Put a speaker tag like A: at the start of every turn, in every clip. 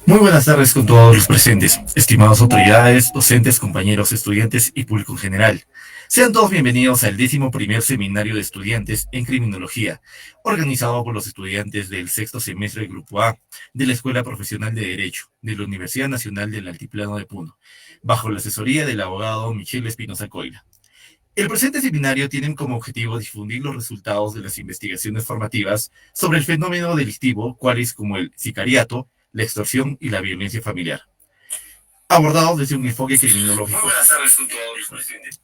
A: Muy buenas tardes con todos los presentes, estimadas autoridades, docentes, compañeros, estudiantes y público en general. Sean todos bienvenidos al 11º Seminario de Estudiantes en Criminología, organizado por los estudiantes del sexto semestre del Grupo A de la Escuela Profesional de Derecho de la Universidad Nacional del Altiplano de Puno, bajo la asesoría del abogado Michel Espinosa Coila. El presente seminario tiene como objetivo difundir los resultados de las investigaciones formativas sobre el fenómeno delictivo, cuales como el sicariato, la extorsión y la violencia familiar, abordados desde un enfoque criminológico. Muy buenas tardes con todos los presentes.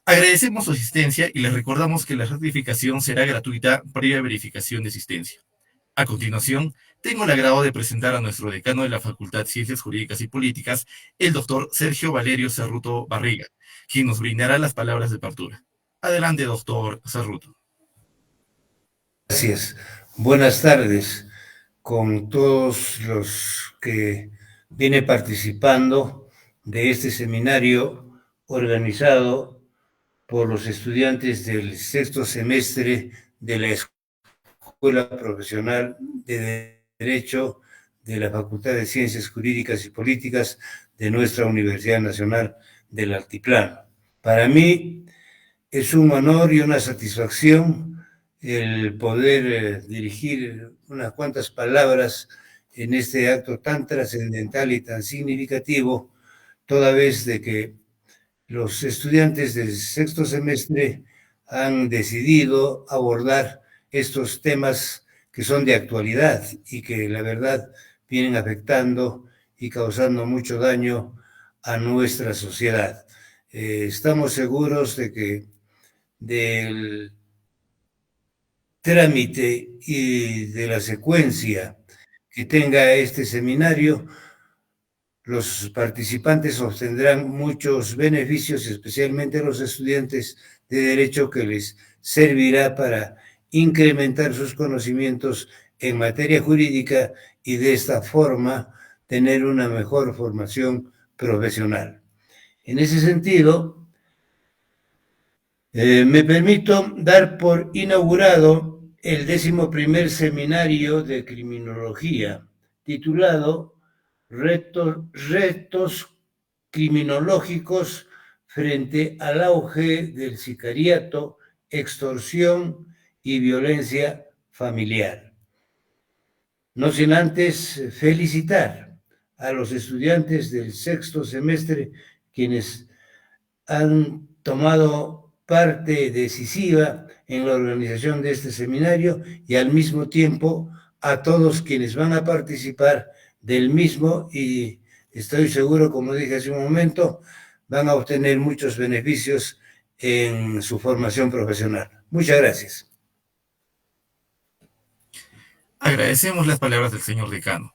A: Agradecemos su asistencia y les recordamos que la certificación será gratuita previa verificación de asistencia. A continuación, tengo el agrado de presentar a nuestro decano de la Facultad de Ciencias Jurídicas y Políticas, el doctor Sergio Valerio Cerruto Barriga, quien nos brindará las palabras de apertura. Adelante, doctor Cerruto.
B: Gracias. Buenas tardes con todos los que vienen participando de este seminario organizado por los estudiantes del sexto semestre de la Escuela Profesional de Derecho de la Facultad de Ciencias Jurídicas y Políticas de nuestra Universidad Nacional del Altiplano. Para mí es un honor y una satisfacción el poder dirigir unas cuantas palabras en este acto tan trascendental y tan significativo, toda vez de que los estudiantes del sexto semestre han decidido abordar estos temas que son de actualidad y que la verdad vienen afectando y causando mucho daño a nuestra sociedad. Estamos seguros de que del trámite y de la secuencia que tenga este seminario, los participantes obtendrán muchos beneficios, especialmente los estudiantes de Derecho, que les servirá para incrementar sus conocimientos en materia jurídica y de esta forma tener una mejor formación profesional. En ese sentido, me permito dar por inaugurado el 11º seminario de criminología, titulado Retos criminológicos frente al auge del sicariato, extorsión y violencia familiar. No sin antes felicitar a los estudiantes del sexto semestre, quienes han tomado parte decisiva en la organización de este seminario, y al mismo tiempo a todos quienes van a participar del mismo, y estoy seguro, como dije hace un momento, van a obtener muchos beneficios en su formación profesional. Muchas gracias.
A: Agradecemos las palabras del señor decano.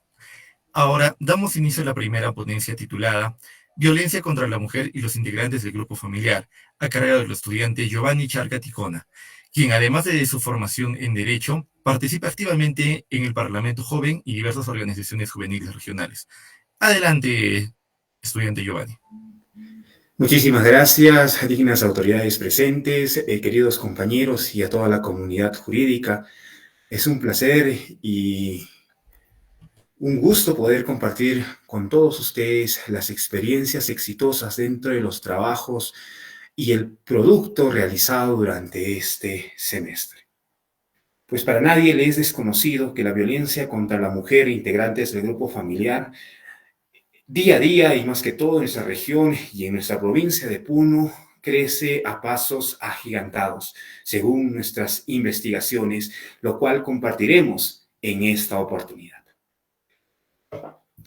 A: Ahora damos inicio a la primera ponencia titulada Violencia contra la mujer y los integrantes del grupo familiar, a cargo del estudiante Giovanni Charca Ticona, quien además de su formación en Derecho, participa activamente en el Parlamento Joven y diversas organizaciones juveniles regionales. Adelante, estudiante Giovanni.
C: Muchísimas gracias, dignas autoridades presentes, queridos compañeros y a toda la comunidad jurídica. Es un placer y un gusto poder compartir con todos ustedes las experiencias exitosas dentro de los trabajos y el producto realizado durante este semestre. Pues para nadie le es desconocido que la violencia contra la mujer e integrantes del grupo familiar día a día, y más que todo en nuestra región y en nuestra provincia de Puno, crece a pasos agigantados, según nuestras investigaciones, lo cual compartiremos en esta oportunidad.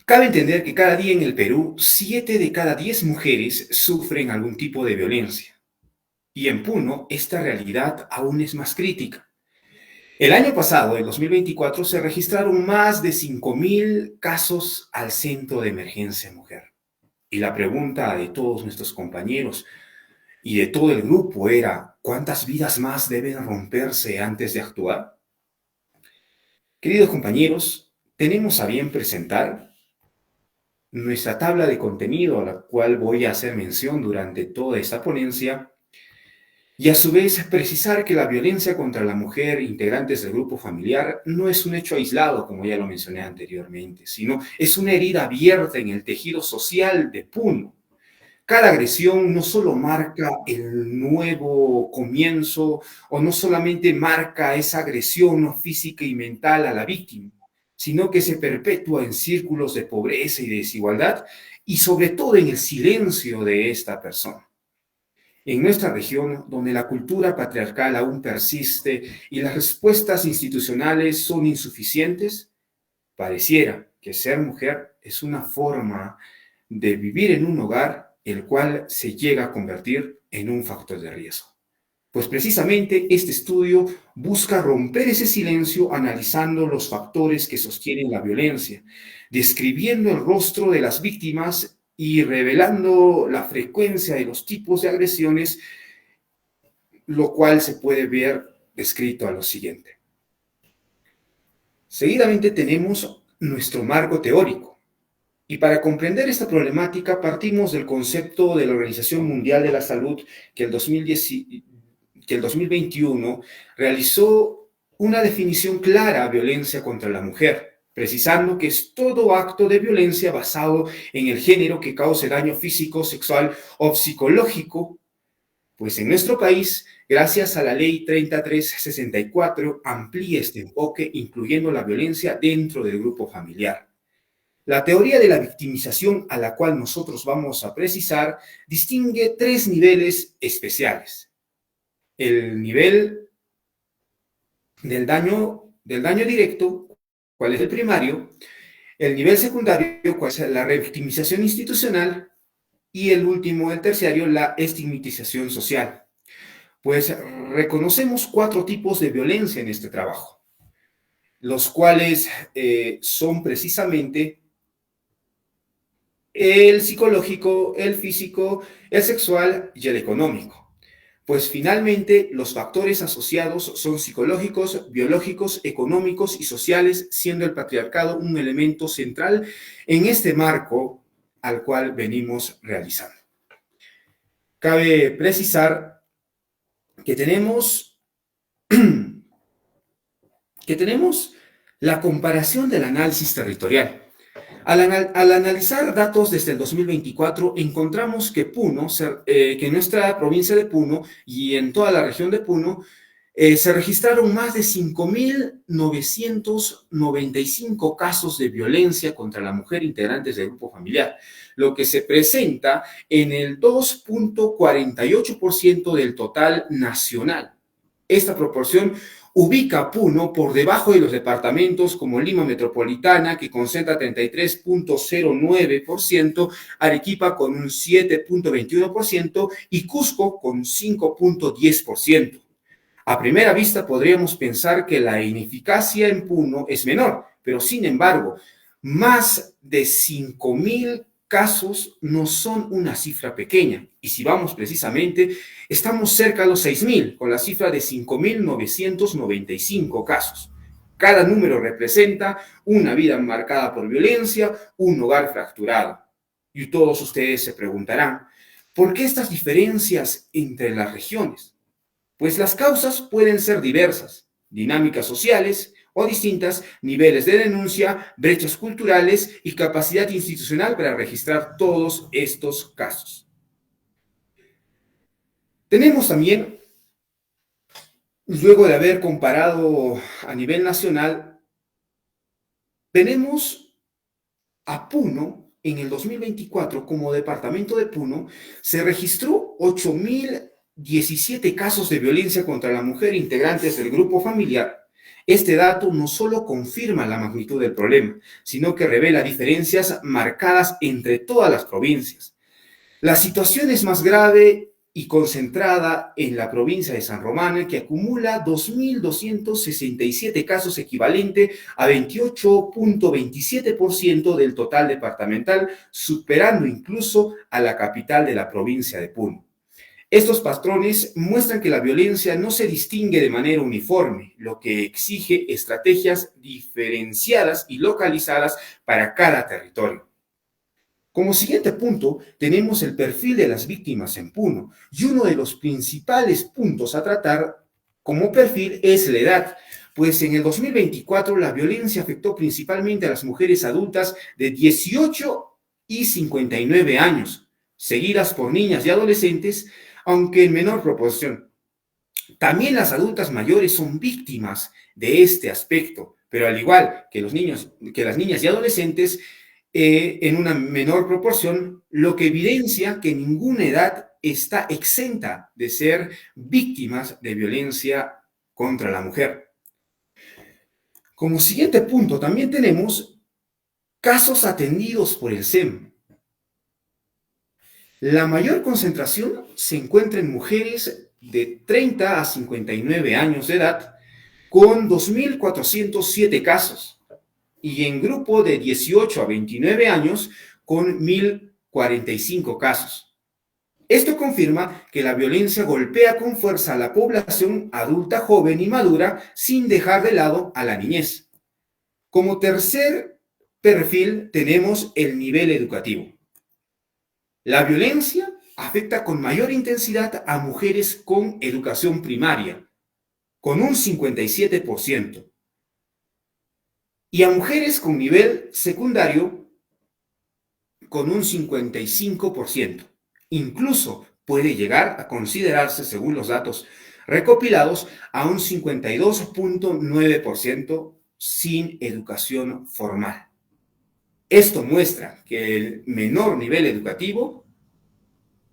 C: Cabe entender que cada día en el Perú, 7 de cada 10 mujeres sufren algún tipo de violencia. Y en Puno, esta realidad aún es más crítica. El año pasado, en 2024, se registraron más de 5.000 casos al Centro de Emergencia Mujer. Y la pregunta de todos nuestros compañeros y de todo el grupo era, ¿cuántas vidas más deben romperse antes de actuar? Queridos compañeros, tenemos a bien presentar nuestra tabla de contenido a la cual voy a hacer mención durante toda esta ponencia y a su vez precisar que la violencia contra la mujer integrantes del grupo familiar no es un hecho aislado, como ya lo mencioné anteriormente, sino es una herida abierta en el tejido social de Puno. Cada agresión no solo marca el nuevo comienzo o no solamente marca esa agresión física y mental a la víctima, sino que se perpetúa en círculos de pobreza y de desigualdad y sobre todo en el silencio de esta persona. En nuestra región, donde la cultura patriarcal aún persiste y las respuestas institucionales son insuficientes, pareciera que ser mujer es una forma de vivir en un hogar el cual se llega a convertir en un factor de riesgo. Pues precisamente este estudio busca romper ese silencio analizando los factores que sostienen la violencia, describiendo el rostro de las víctimas y revelando la frecuencia de los tipos de agresiones, lo cual se puede ver descrito a lo siguiente. Seguidamente tenemos nuestro marco teórico. Y para comprender esta problemática partimos del concepto de la Organización Mundial de la Salud que el 2021 realizó una definición clara a violencia contra la mujer, precisando que es todo acto de violencia basado en el género que cause daño físico, sexual o psicológico. Pues en nuestro país, gracias a la Ley 3364, amplía este enfoque, incluyendo la violencia dentro del grupo familiar. La teoría de la victimización a la cual nosotros vamos a precisar distingue 3 niveles especiales. El nivel del daño directo, cuál es el primario, el nivel secundario, cuál es la revictimización institucional, y el último, el terciario, la estigmatización social. Pues reconocemos 4 tipos de violencia en este trabajo, los cuales son precisamente el psicológico, el físico, el sexual y el económico. Pues finalmente los factores asociados son psicológicos, biológicos, económicos y sociales, siendo el patriarcado un elemento central en este marco al cual venimos realizando. Cabe precisar que tenemos la comparación del análisis territorial. Al analizar datos desde el 2024, encontramos que que en nuestra provincia de Puno y en toda la región de Puno, se registraron más de 5.995 casos de violencia contra la mujer integrantes del grupo familiar, lo que se presenta en el 2.48% del total nacional. Esta proporción ubica a Puno por debajo de los departamentos como Lima Metropolitana, que concentra 33.09%, Arequipa con un 7.21% y Cusco con 5.10%. A primera vista podríamos pensar que la ineficacia en Puno es menor, pero sin embargo, más de 5.000 casos no son una cifra pequeña. Y si vamos precisamente, estamos cerca de los 6.000, con la cifra de 5.995 casos. Cada número representa una vida marcada por violencia, un hogar fracturado. Y todos ustedes se preguntarán, ¿Por qué estas diferencias entre las regiones? Pues las causas pueden ser diversas, dinámicas sociales o distintas, niveles de denuncia, brechas culturales y capacidad institucional para registrar todos estos casos. Tenemos también, luego de haber comparado a nivel nacional, tenemos a Puno en el 2024 como departamento de Puno, se registró 8.017 casos de violencia contra la mujer integrantes del grupo familiar. Este dato no solo confirma la magnitud del problema, sino que revela diferencias marcadas entre todas las provincias. La situación es más grave y concentrada en la provincia de San Román, que acumula 2.267 casos, equivalente a 28.27% del total departamental, superando incluso a la capital de la provincia de Puno. Estos patrones muestran que la violencia no se distingue de manera uniforme, lo que exige estrategias diferenciadas y localizadas para cada territorio. Como siguiente punto, tenemos el perfil de las víctimas en Puno, y uno de los principales puntos a tratar como perfil es la edad, pues en el 2024 la violencia afectó principalmente a las mujeres adultas de 18 y 59 años, seguidas por niñas y adolescentes, aunque en menor proporción. También las adultas mayores son víctimas de este aspecto, pero al igual que los niños, que las niñas y adolescentes, en una menor proporción, lo que evidencia que ninguna edad está exenta de ser víctimas de violencia contra la mujer. Como siguiente punto, también tenemos casos atendidos por el SEM. La mayor concentración se encuentra en mujeres de 30 a 59 años de edad, con 2.407 casos, y en grupo de 18 a 29 años con 1.045 casos. Esto confirma que la violencia golpea con fuerza a la población adulta, joven y madura, sin dejar de lado a la niñez. Como tercer perfil tenemos el nivel educativo. La violencia afecta con mayor intensidad a mujeres con educación primaria, con un 57%. Y a mujeres con nivel secundario con un 55%. Incluso puede llegar a considerarse, según los datos recopilados, a un 52.9% sin educación formal. Esto muestra que el menor nivel educativo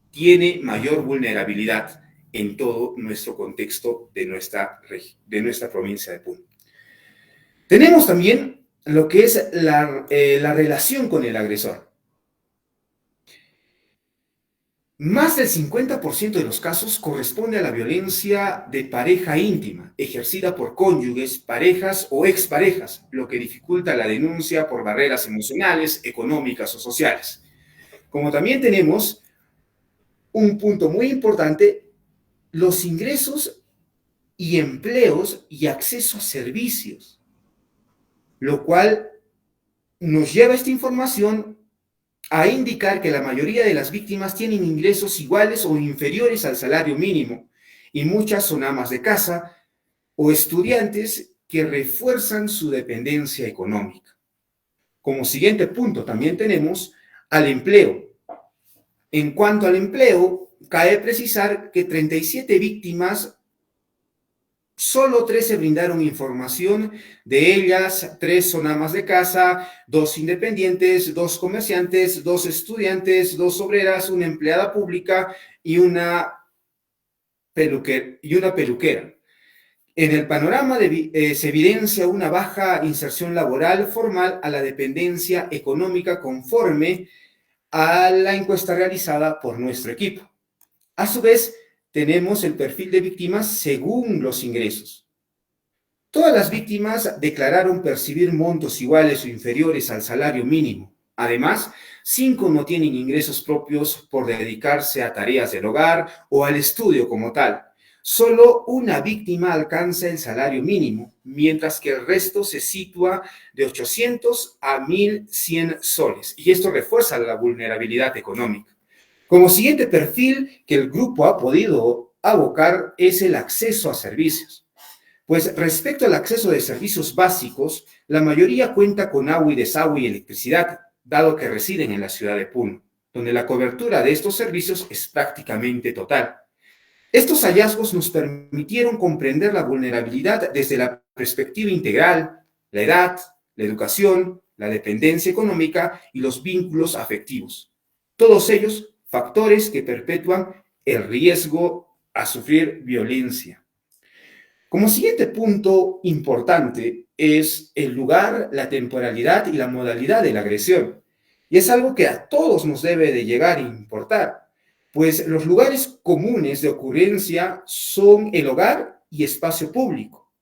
C: tiene mayor vulnerabilidad en todo nuestro contexto de nuestra provincia de Puno. Tenemos también lo que es la relación con el agresor. Más del 50% de los casos corresponde a la violencia de pareja íntima, ejercida por cónyuges, parejas o exparejas, lo que dificulta la denuncia por barreras emocionales, económicas o sociales. Como también tenemos un punto muy importante, los ingresos y empleos y acceso a servicios, lo cual nos lleva esta información a indicar que la mayoría de las víctimas tienen ingresos iguales o inferiores al salario mínimo, y muchas son amas de casa o estudiantes que refuerzan su dependencia económica. Como siguiente punto también tenemos al empleo. En cuanto al empleo, cabe precisar que 37 víctimas, solo 13 brindaron información. De ellas, 3 son amas de casa, 2 independientes, 2 comerciantes, 2 estudiantes, 2 obreras, una empleada pública y una peluquera. En el panorama se evidencia una baja inserción laboral formal a la dependencia económica, conforme a la encuesta realizada por nuestro equipo. A su vez, tenemos el perfil de víctimas según los ingresos. Todas las víctimas declararon percibir montos iguales o inferiores al salario mínimo. Además, 5 no tienen ingresos propios por dedicarse a tareas del hogar o al estudio como tal. Solo una víctima alcanza el salario mínimo, mientras que el resto se sitúa de 800 a 1.100 soles. Y esto refuerza la vulnerabilidad económica. Como siguiente perfil que el grupo ha podido abocar es el acceso a servicios. Pues respecto al acceso de servicios básicos, la mayoría cuenta con agua y desagüe y electricidad, dado que residen en la ciudad de Puno, donde la cobertura de estos servicios es prácticamente total. Estos hallazgos nos permitieron comprender la vulnerabilidad desde la perspectiva integral, la edad, la educación, la dependencia económica y los vínculos afectivos. Todos ellos factores que perpetúan el riesgo a sufrir violencia. Como siguiente punto importante es el lugar, la temporalidad y la modalidad de la agresión. Y es algo que a todos nos debe de llegar a importar, pues los lugares comunes de ocurrencia son el hogar y espacio público.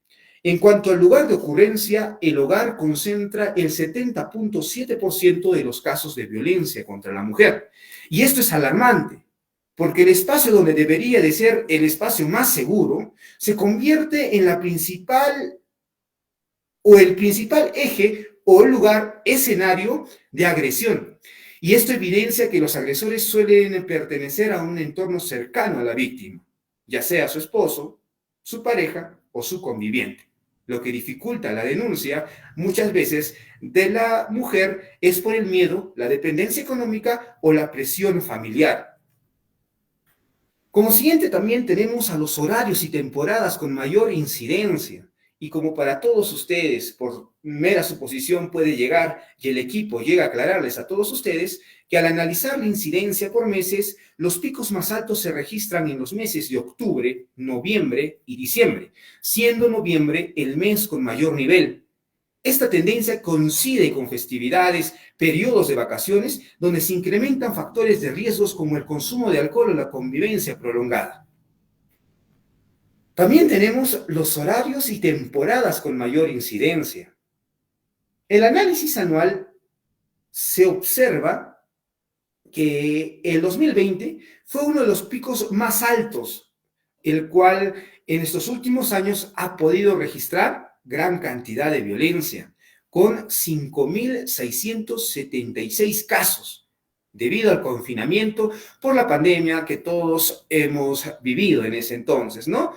C: En cuanto al lugar de ocurrencia, el hogar concentra el 70.7% de los casos de violencia contra la mujer. Y esto es alarmante, porque el espacio donde debería de ser el espacio más seguro se convierte en la principal o el principal eje o el lugar escenario de agresión. Y esto evidencia que los agresores suelen pertenecer a un entorno cercano a la víctima, ya sea su esposo, su pareja o su conviviente. Lo que dificulta la denuncia muchas veces de la mujer es por el miedo, la dependencia económica o la presión familiar. Como siguiente también tenemos a los horarios y temporadas con mayor incidencia. Y como para todos ustedes, por mera suposición puede llegar y el equipo llega a aclararles a todos ustedes que al analizar la incidencia por meses, los picos más altos se registran en los meses de octubre, noviembre y diciembre, siendo noviembre el mes con mayor nivel. Esta tendencia coincide con festividades, periodos de vacaciones, donde se incrementan factores de riesgos como el consumo de alcohol o la convivencia prolongada. También tenemos los horarios y temporadas con mayor incidencia. El análisis anual se observa que el 2020 fue uno de los picos más altos, el cual en estos últimos años ha podido registrar gran cantidad de violencia, con 5.676 casos, debido al confinamiento por la pandemia que todos hemos vivido en ese entonces, ¿no?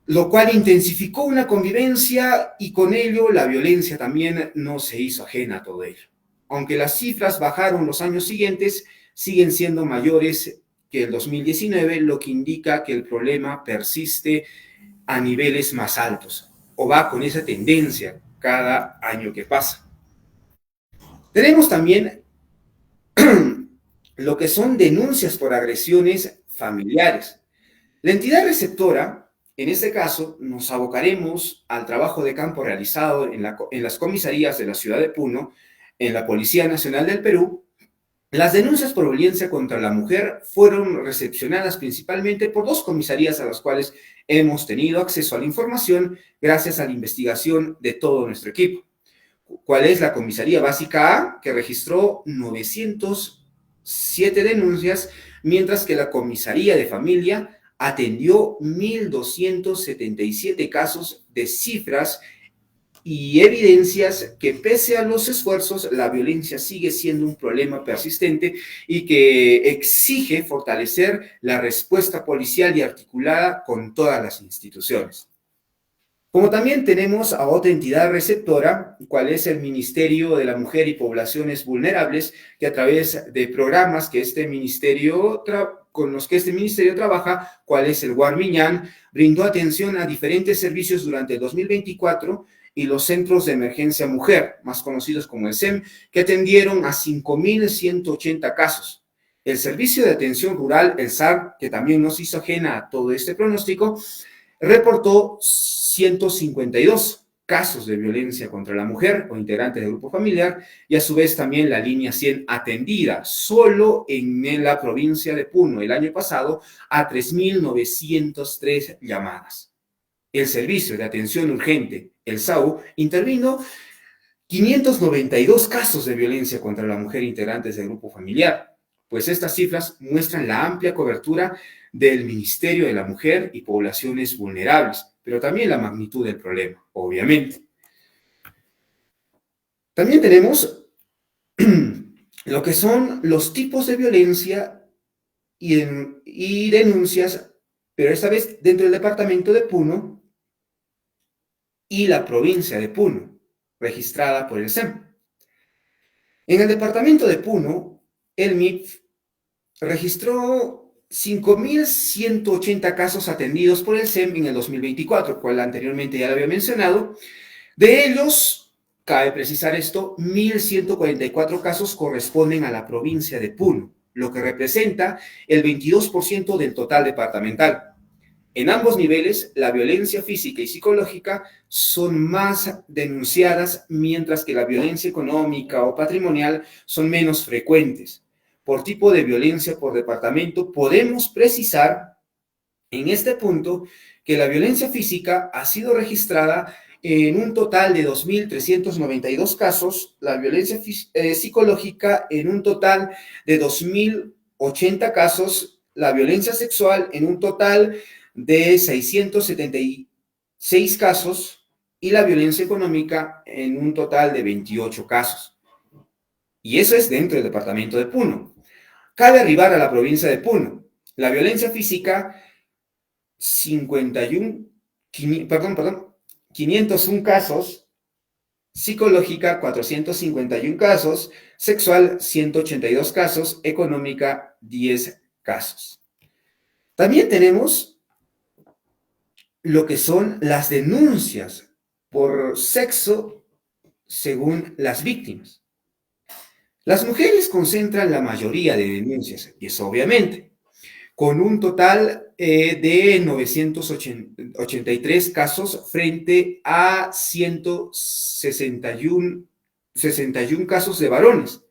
C: Lo cual intensificó una convivencia y con ello la violencia también no se hizo ajena a todo ello. Aunque las cifras bajaron los años siguientes, siguen siendo mayores que el 2019, lo que indica que el problema persiste a niveles más altos o va con esa tendencia cada año que pasa. Tenemos también lo que son denuncias por agresiones familiares. La entidad receptora, en este caso, nos abocaremos al trabajo de campo realizado en las comisarías de la ciudad de Puno, en la Policía Nacional del Perú. Las denuncias por violencia contra la mujer fueron recepcionadas principalmente por dos comisarías a las cuales hemos tenido acceso a la información gracias a la investigación de todo nuestro equipo. ¿Cuál es la comisaría básica A? Que registró 907 denuncias, mientras que la comisaría de familia atendió 1.277 casos de cifras y evidencias que pese a los esfuerzos, la violencia sigue siendo un problema persistente y que exige fortalecer la respuesta policial y articulada con todas las instituciones. Como también tenemos a otra entidad receptora, cual es el Ministerio de la Mujer y Poblaciones Vulnerables, que a través de programas que con los que este ministerio trabaja, cual es el Guarmiñán, brindó atención a diferentes servicios durante el 2024 y los Centros de Emergencia Mujer, más conocidos como el SEM, que atendieron a 5.180 casos. El Servicio de Atención Rural, el SAR, que también nos hizo ajena a todo este pronóstico, reportó 152 casos de violencia contra la mujer o integrantes del grupo familiar, y a su vez también la línea 100 atendida solo en la provincia de Puno el año pasado a 3.903 llamadas. El Servicio de Atención Urgente, el SAU, intervino 592 casos de violencia contra la mujer integrantes del grupo familiar, pues estas cifras muestran la amplia cobertura del Ministerio de la Mujer y Poblaciones Vulnerables, pero también la magnitud del problema, obviamente. También tenemos lo que son los tipos de violencia y denuncias, pero esta vez dentro del departamento de Puno y la provincia de Puno, registrada por el SEM. En el departamento de Puno, el MIP registró 5.180 casos atendidos por el SEM en el 2024, cual anteriormente ya lo había mencionado. De ellos, cabe precisar esto, 1.144 casos corresponden a la provincia de Puno, lo que representa el 22% del total departamental. En ambos niveles, la violencia física y psicológica son más denunciadas, mientras que la violencia económica o patrimonial son menos frecuentes. Por tipo de violencia por departamento, podemos precisar en este punto que la violencia física ha sido registrada en un total de 2.392 casos, la violencia psicológica en un total de 2.080 casos, la violencia sexual en un total de 676 casos y la violencia económica en un total de 28 casos. Y eso es dentro del departamento de Puno. Cabe arribar a la provincia de Puno. La violencia física, 501 casos, psicológica, 451 casos, sexual, 182 casos, económica, 10 casos. También tenemos lo que son las denuncias por sexo según las víctimas. Las mujeres concentran la mayoría de denuncias, y eso obviamente, con un total de 983 casos frente a 161 casos de varones.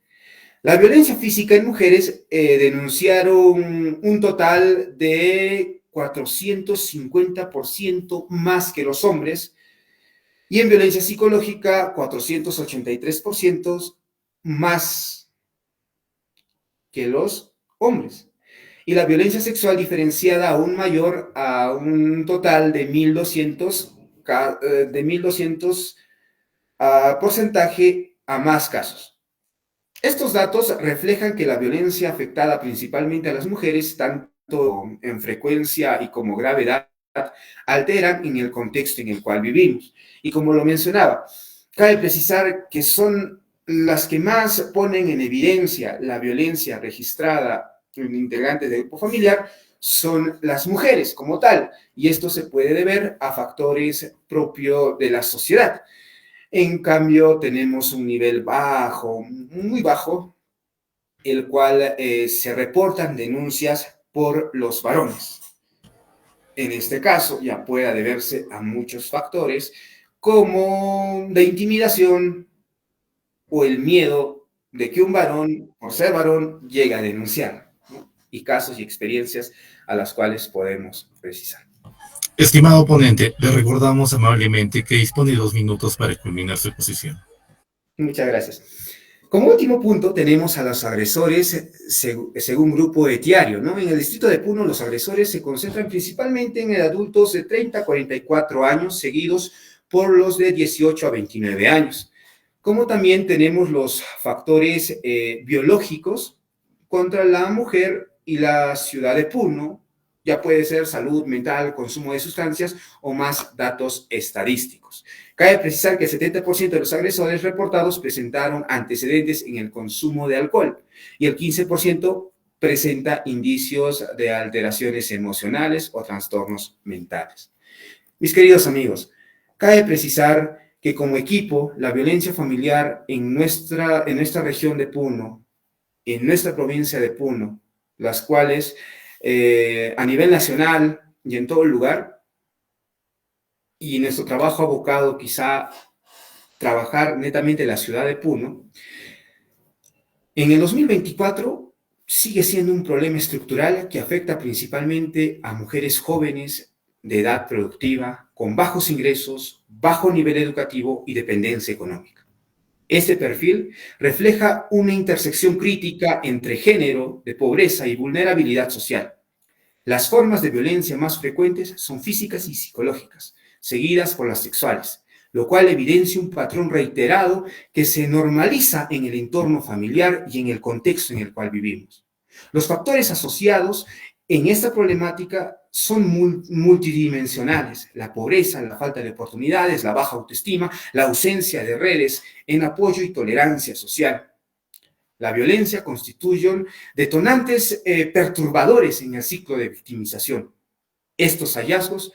C: La violencia física en mujeres denunciaron un total de 450% más que los hombres, y en violencia psicológica 483% más que los hombres. Y la violencia sexual diferenciada aún mayor, a un total de 1.200 porcentaje a más casos. Estos datos reflejan que la violencia afectada principalmente a las mujeres, tanto en frecuencia y como gravedad, alteran en el contexto en el cual vivimos. Y como lo mencionaba, cabe precisar que son las que más ponen en evidencia la violencia registrada en integrantes del grupo familiar, son las mujeres como tal, y esto se puede deber a factores propios de la sociedad. En cambio, tenemos un nivel bajo, muy bajo, el cual se reportan denuncias por los varones. En este caso, ya puede deberse a muchos factores, como de intimidación o el miedo de que un varón, por ser varón, llegue a denunciar, ¿no? Y casos y experiencias a las cuales podemos precisar.
A: Estimado ponente, le recordamos amablemente que dispone de 2 minutos para culminar su exposición.
C: Muchas gracias. Como último punto, tenemos a los agresores según grupo etiario, ¿no? En el distrito de Puno, los agresores se concentran principalmente en adultos de 30 a 44 años, seguidos por los de 18 a 29 años. Como también tenemos los factores biológicos contra la mujer y la ciudad de Puno. Ya puede ser salud mental, consumo de sustancias o más datos estadísticos. Cabe precisar que el 70% de los agresores reportados presentaron antecedentes en el consumo de alcohol y el 15% presenta indicios de alteraciones emocionales o trastornos mentales. Mis queridos amigos, cabe precisar que como equipo, la violencia familiar en nuestra región de Puno, en nuestra provincia de Puno, las cuales a nivel nacional y en todo lugar, y nuestro trabajo abocado quizá trabajar netamente en la ciudad de Puno, en el 2024 sigue siendo un problema estructural que afecta principalmente a mujeres jóvenes de edad productiva, con bajos ingresos, bajo nivel educativo y dependencia económica. Este perfil refleja una intersección crítica entre género, de pobreza y vulnerabilidad social. Las formas de violencia más frecuentes son físicas y psicológicas, seguidas por las sexuales, lo cual evidencia un patrón reiterado que se normaliza en el entorno familiar y en el contexto en el cual vivimos. Los factores asociados en esta problemática son multidimensionales: la pobreza, la falta de oportunidades, la baja autoestima, la ausencia de redes en apoyo y tolerancia social. La violencia constituyen detonantes perturbadores en el ciclo de victimización. Estos hallazgos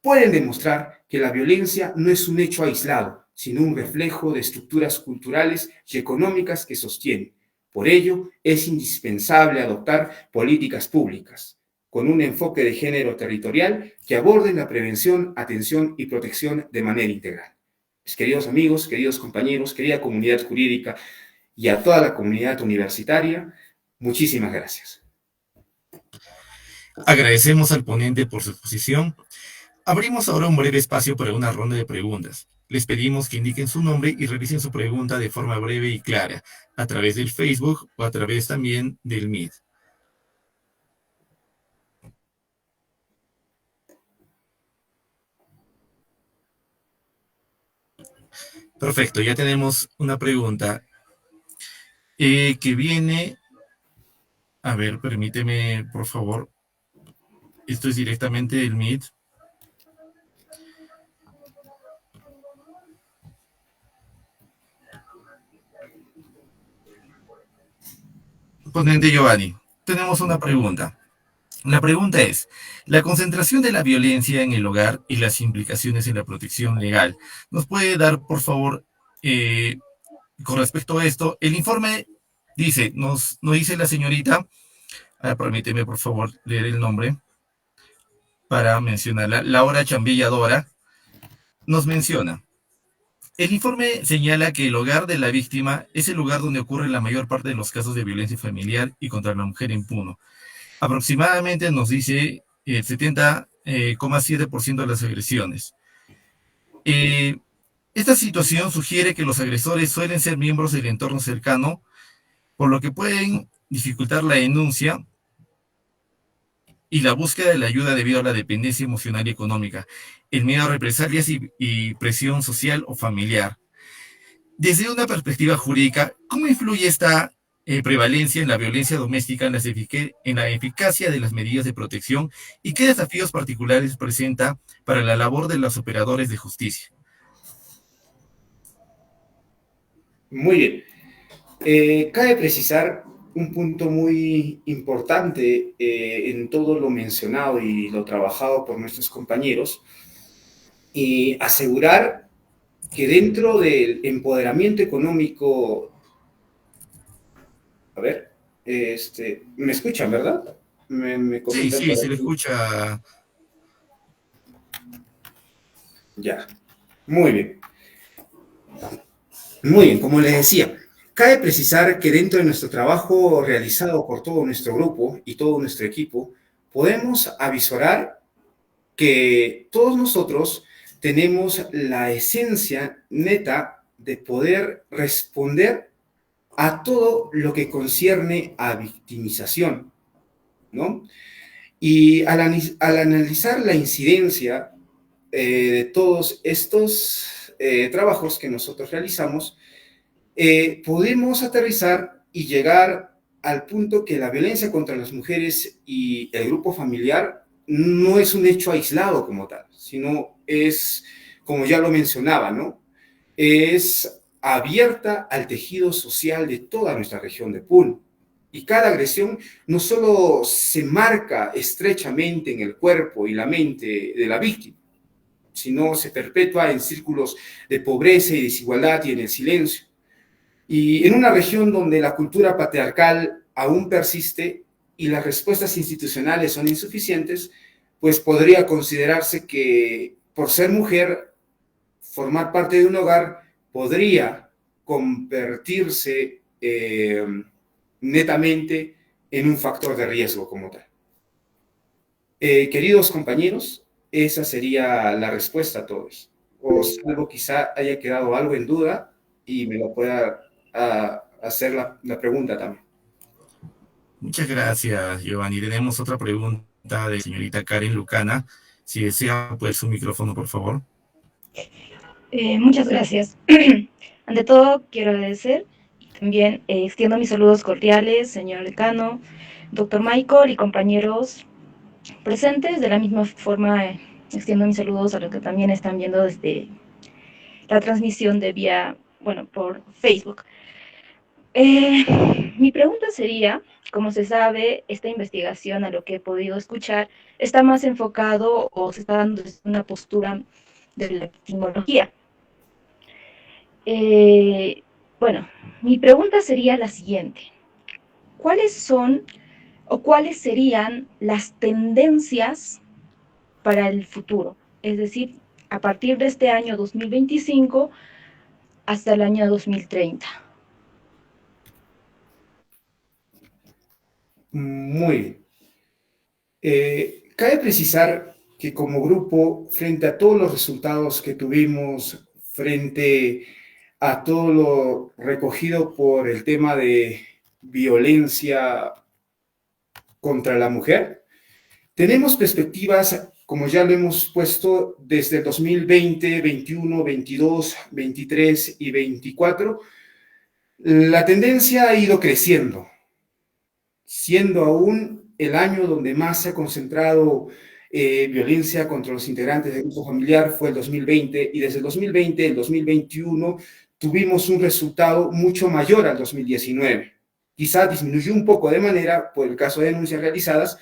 C: pueden demostrar que la violencia no es un hecho aislado, sino un reflejo de estructuras culturales y económicas que sostienen. Por ello, es indispensable adoptar políticas públicas con un enfoque de género territorial que aborden la prevención, atención y protección de manera integral. Mis queridos amigos, queridos compañeros, querida comunidad jurídica y a toda la comunidad universitaria, muchísimas gracias.
A: Agradecemos al ponente por su exposición. Abrimos ahora un breve espacio para una ronda de preguntas. Les pedimos que indiquen su nombre y realicen su pregunta de forma breve y clara, a través del Facebook o a través también del Meet. Perfecto, ya tenemos una pregunta que viene... A ver, permíteme, por favor. Esto es directamente del Meet. Ponente Giovanni, tenemos una pregunta. La pregunta es, la concentración de la violencia en el hogar y las implicaciones en la protección legal. ¿Nos puede dar, por favor, con respecto a esto? El informe dice, nos dice la señorita, permíteme, por favor, leer el nombre para mencionarla, Laura Chambilla Dora, nos menciona. El informe señala que el hogar de la víctima es el lugar donde ocurre la mayor parte de los casos de violencia familiar y contra la mujer en Puno. Aproximadamente nos dice el 70,7% de las agresiones. Esta situación sugiere que los agresores suelen ser miembros del entorno cercano, por lo que pueden dificultar la denuncia y la búsqueda de la ayuda debido a la dependencia emocional y económica, el miedo a represalias y presión social o familiar. Desde una perspectiva jurídica, ¿cómo influye esta prevalencia en la violencia doméstica en la eficacia de las medidas de protección y qué desafíos particulares presenta para la labor de los operadores de justicia?
C: Muy bien. Cabe precisar un punto muy importante en todo lo mencionado y lo trabajado por nuestros compañeros, y asegurar que dentro del empoderamiento económico... A ver, ¿me escuchan, verdad? Me comentan
A: Sí, se le escucha.
C: Ya, muy bien. Muy bien, como les decía, cabe precisar que dentro de nuestro trabajo realizado por todo nuestro grupo y todo nuestro equipo, podemos avisorar que todos nosotros tenemos la esencia neta de poder responder a todo lo que concierne a victimización, ¿no? Y al analizar la incidencia de todos estos trabajos que nosotros realizamos, podemos aterrizar y llegar al punto que la violencia contra las mujeres y el grupo familiar no es un hecho aislado como tal, sino es, como ya lo mencionaba, ¿no? Es abierta al tejido social de toda nuestra región de Puno. Y cada agresión no solo se marca estrechamente en el cuerpo y la mente de la víctima, sino se perpetúa en círculos de pobreza y desigualdad y en el silencio. Y en una región donde la cultura patriarcal aún persiste y las respuestas institucionales son insuficientes, pues podría considerarse que por ser mujer, formar parte de un hogar podría convertirse netamente en un factor de riesgo como tal. Queridos compañeros, esa sería la respuesta a todos. O salvo quizá haya quedado algo en duda y me lo pueda hacer la pregunta también.
A: Muchas gracias, Giovanni. Tenemos otra pregunta de señorita Karen Lucana. Si desea, pues su micrófono, por favor.
D: Muchas gracias. Ante todo, quiero agradecer y también extiendo mis saludos cordiales, señor decano, doctor Michael y compañeros presentes. De la misma forma, extiendo mis saludos a los que también están viendo desde la transmisión de vía, bueno, por Facebook. Mi pregunta sería, como se sabe, esta investigación, a lo que he podido escuchar, está más enfocado o se está dando una postura de la etimología. Bueno, mi pregunta sería la siguiente. ¿Cuáles son o cuáles serían las tendencias para el futuro? Es decir, a partir de este año 2025 hasta el año 2030.
C: Muy bien. Cabe precisar que como grupo, frente a todos los resultados que tuvimos, frente a todo lo recogido por el tema de violencia contra la mujer, tenemos perspectivas, como ya lo hemos puesto, desde el 2020, 21, 22, 23 y 24. La tendencia ha ido creciendo, siendo aún el año donde más se ha concentrado violencia contra los integrantes del grupo familiar fue el 2020, y desde el 2020, el 2021, tuvimos un resultado mucho mayor al 2019. Quizá disminuyó un poco de manera por el caso de denuncias realizadas.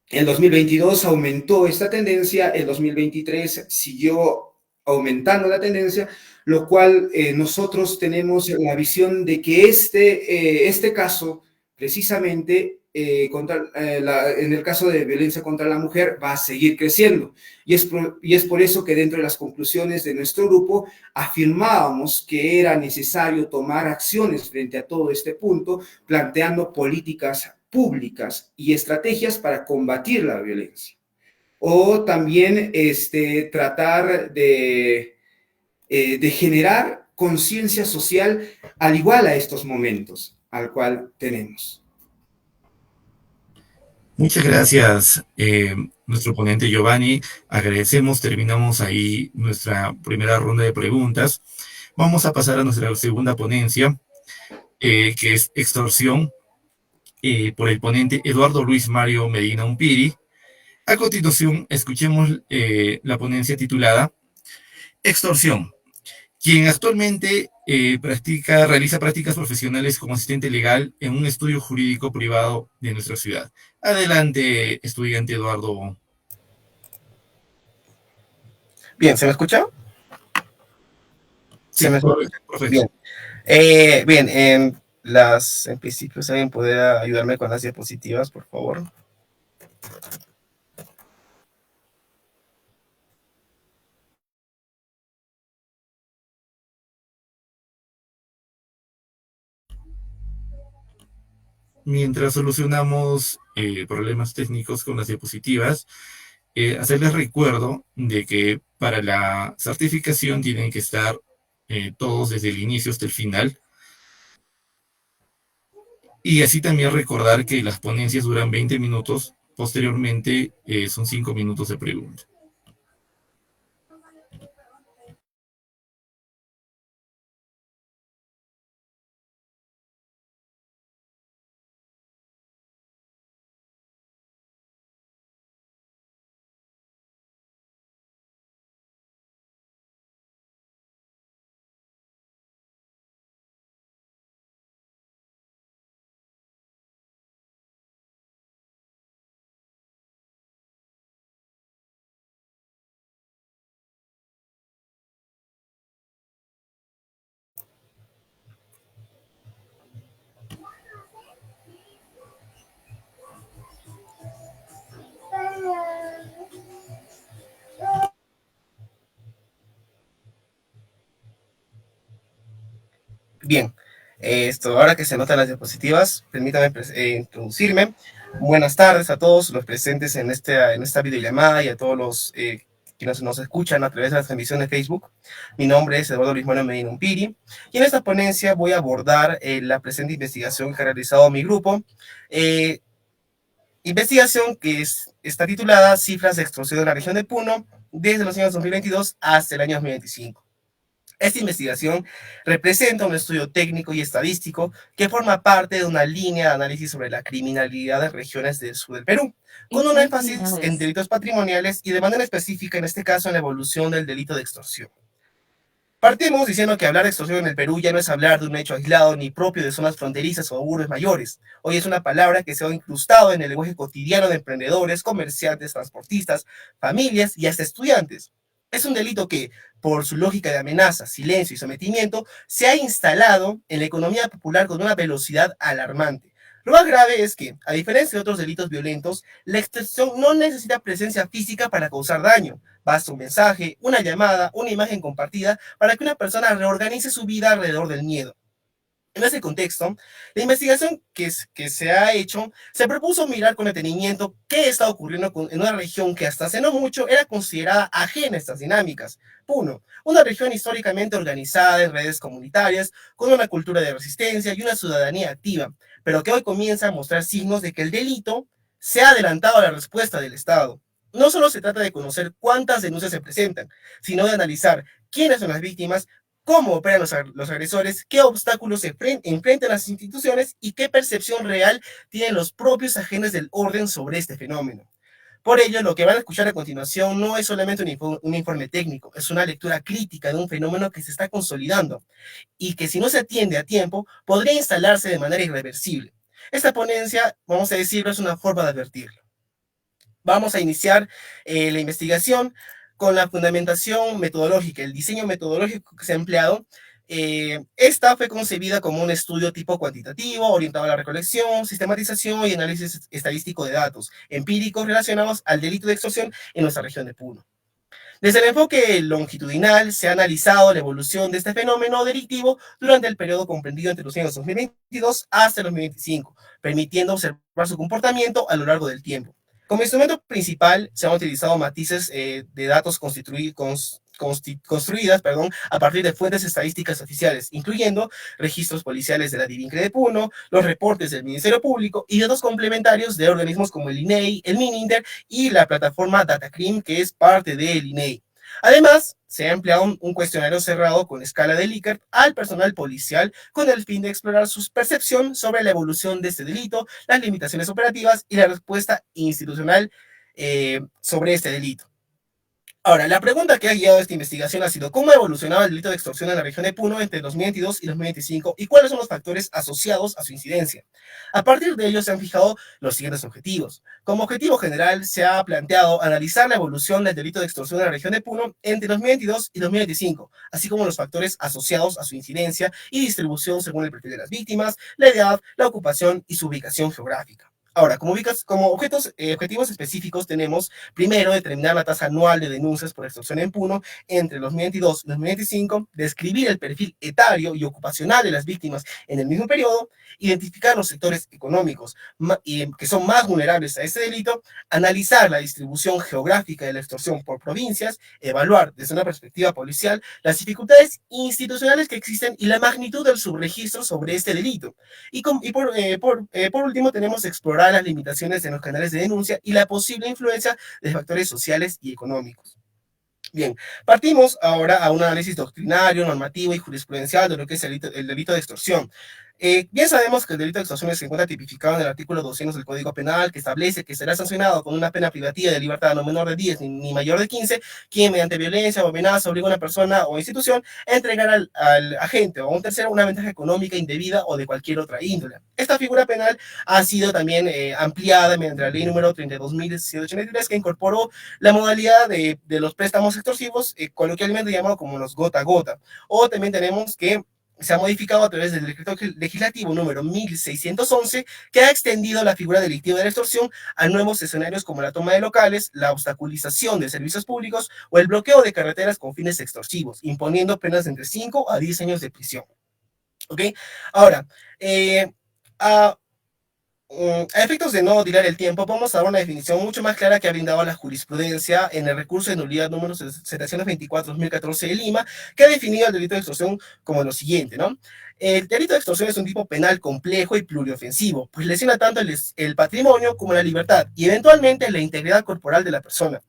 C: El 2022 aumentó esta tendencia, el 2023 siguió aumentando la tendencia, lo cual nosotros tenemos la visión de que este caso, precisamente en el caso de violencia contra la mujer, va a seguir creciendo. Y es por eso que dentro de las conclusiones de nuestro grupo afirmábamos que era necesario tomar acciones frente a todo este punto, planteando políticas públicas y estrategias para combatir la violencia. O también tratar de generar conciencia social al igual a estos momentos al cual tenemos.
A: Muchas gracias, nuestro ponente Giovanni. Agradecemos, terminamos ahí nuestra primera ronda de preguntas. Vamos a pasar a nuestra segunda ponencia, que es extorsión, por el ponente Eduardo Luis Mario Medina Umpiri. A continuación, escuchemos la ponencia titulada Extorsión, quien actualmente realiza prácticas profesionales como asistente legal en un estudio jurídico privado de nuestra ciudad. Adelante, estudiante Eduardo.
E: Bien, ¿se me escucha?
A: Sí, profesor.
E: Bien. Bien, en principio, ¿saben poder ayudarme con las diapositivas, por favor?
A: Mientras solucionamos problemas técnicos con las diapositivas, hacerles recuerdo de que para la certificación tienen que estar todos desde el inicio hasta el final. Y así también recordar que las ponencias duran 20 minutos, posteriormente son 5 minutos de pregunta.
E: Bien, ahora que se notan las diapositivas, permítame introducirme. Buenas tardes a todos los presentes en esta videollamada y a todos los quienes nos escuchan a través de la transmisión de Facebook. Mi nombre es Eduardo Luis Manuel Medina Umpiri, y en esta ponencia voy a abordar la presente investigación que ha realizado mi grupo. Investigación que está titulada Cifras de extorsión en la región de Puno desde los años 2022 hasta el año 2025. Esta investigación representa un estudio técnico y estadístico que forma parte de una línea de análisis sobre la criminalidad de regiones del sur del Perú, con un énfasis en delitos patrimoniales y de manera específica, en este caso, en la evolución del delito de extorsión. Partimos diciendo que hablar de extorsión en el Perú ya no es hablar de un hecho aislado ni propio de zonas fronterizas o urbes mayores. Hoy es una palabra que se ha incrustado en el lenguaje cotidiano de emprendedores, comerciantes, transportistas, familias y hasta estudiantes. Es un delito que, por su lógica de amenaza, silencio y sometimiento, se ha instalado en la economía popular con una velocidad alarmante. Lo más grave es que, a diferencia de otros delitos violentos, la extorsión no necesita presencia física para causar daño. Basta un mensaje, una llamada, una imagen compartida para que una persona reorganice su vida alrededor del miedo. En ese contexto, la investigación que se ha hecho se propuso mirar con detenimiento qué está ocurriendo en una región que hasta hace no mucho era considerada ajena a estas dinámicas. Puno, una región históricamente organizada en redes comunitarias, con una cultura de resistencia y una ciudadanía activa, pero que hoy comienza a mostrar signos de que el delito se ha adelantado a la respuesta del Estado. No solo se trata de conocer cuántas denuncias se presentan, sino de analizar quiénes son las víctimas, cómo operan los agresores, qué obstáculos se enfrentan las instituciones y qué percepción real tienen los propios agentes del orden sobre este fenómeno. Por ello, lo que van a escuchar a continuación no es solamente un informe técnico, es una lectura crítica de un fenómeno que se está consolidando y que, si no se atiende a tiempo, podría instalarse de manera irreversible. Esta ponencia, vamos a decirlo, es una forma de advertirlo. Vamos a iniciar la investigación con la fundamentación metodológica, el diseño metodológico que se ha empleado. Esta fue concebida como un estudio tipo cuantitativo, orientado a la recolección, sistematización y análisis estadístico de datos empíricos relacionados al delito de extorsión en nuestra región de Puno. Desde el enfoque longitudinal se ha analizado la evolución de este fenómeno delictivo durante el periodo comprendido entre los años 2022 hasta el 2025, permitiendo observar su comportamiento a lo largo del tiempo. Como instrumento principal se han utilizado matices de datos construidas a partir de fuentes estadísticas oficiales, incluyendo registros policiales de la DIVINCRE de Puno, los reportes del Ministerio Público y datos complementarios de organismos como el INEI, el MININTER y la plataforma DataCrim, que es parte del INEI. Además, se ha empleado un cuestionario cerrado con escala de Likert al personal policial con el fin de explorar su percepción sobre la evolución de este delito, las limitaciones operativas y la respuesta institucional sobre este delito. Ahora, la pregunta que ha guiado esta investigación ha sido ¿cómo ha evolucionado el delito de extorsión en la región de Puno entre 2022 y 2025 y cuáles son los factores asociados a su incidencia? A partir de ello se han fijado los siguientes objetivos. Como objetivo general se ha planteado analizar la evolución del delito de extorsión en la región de Puno entre 2022 y 2025, así como los factores asociados a su incidencia y distribución según el perfil de las víctimas, la edad, la ocupación y su ubicación geográfica. Ahora, como objetivos específicos tenemos, primero, determinar la tasa anual de denuncias por extorsión en Puno entre 2022 y 2025, describir el perfil etario y ocupacional de las víctimas en el mismo periodo, identificar los sectores económicos que son más vulnerables a este delito, analizar la distribución geográfica de la extorsión por provincias, evaluar desde una perspectiva policial las dificultades institucionales que existen y la magnitud del subregistro sobre este delito. Y por último, tenemos explorar las limitaciones en los canales de denuncia y la posible influencia de factores sociales y económicos. Bien, partimos ahora a un análisis doctrinario, normativo y jurisprudencial de lo que es el delito de extorsión. Bien sabemos que el delito de extorsión se encuentra tipificado en el artículo 200 del Código Penal, que establece que será sancionado con una pena privativa de libertad no menor de 10 ni mayor de 15, quien mediante violencia o amenaza obliga a una persona o institución a entregar al agente o a un tercero una ventaja económica indebida o de cualquier otra índole. Esta figura penal ha sido también ampliada mediante la ley número 32.183, que incorporó la modalidad de los préstamos extorsivos, coloquialmente llamado como los gota a gota. O también tenemos que se ha modificado a través del decreto legislativo número 1611, que ha extendido la figura delictiva de la extorsión a nuevos escenarios como la toma de locales, la obstaculización de servicios públicos o el bloqueo de carreteras con fines extorsivos, imponiendo penas de entre 5 a 10 años de prisión. ¿Ok? Ahora, a efectos de no dilar el tiempo, vamos a dar una definición mucho más clara que ha brindado la jurisprudencia en el recurso de nulidad número 724/2014 de Lima, que ha definido el delito de extorsión como lo siguiente, ¿no? El delito de extorsión es un tipo penal complejo y pluriofensivo, pues lesiona tanto el patrimonio como la libertad y eventualmente la integridad corporal de la persona.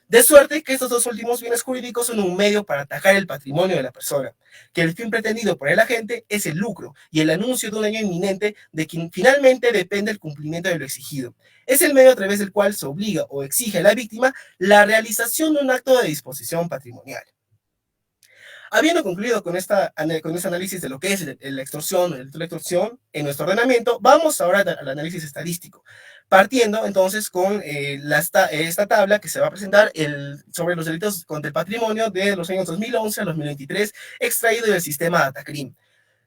E: De suerte que estos dos últimos bienes jurídicos son un medio para atacar el patrimonio de la persona, que el fin pretendido por el agente es el lucro y el anuncio de un daño inminente de quien finalmente depende el cumplimiento de lo exigido. Es el medio a través del cual se obliga o exige a la víctima la realización de un acto de disposición patrimonial. Habiendo concluido con este análisis de lo que es la extorsión, el delito de extorsión en nuestro ordenamiento, vamos ahora al análisis estadístico, partiendo entonces con esta tabla que se va a presentar sobre los delitos contra el patrimonio de los años 2011 a 2023, extraído del sistema Datacrim,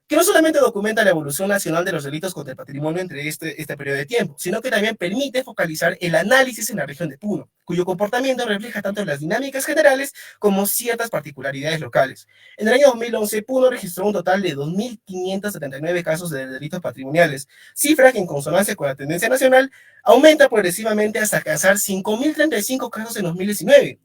E: que no solamente documenta la evolución nacional de los delitos contra el patrimonio entre este periodo de tiempo, sino que también permite focalizar el análisis en la región de Puno, cuyo comportamiento refleja tanto las dinámicas generales como ciertas particularidades locales. En el año 2011, Puno registró un total de 2.579 casos de delitos patrimoniales, cifra que en consonancia con la tendencia nacional aumenta progresivamente hasta alcanzar 5.035 casos en 2019.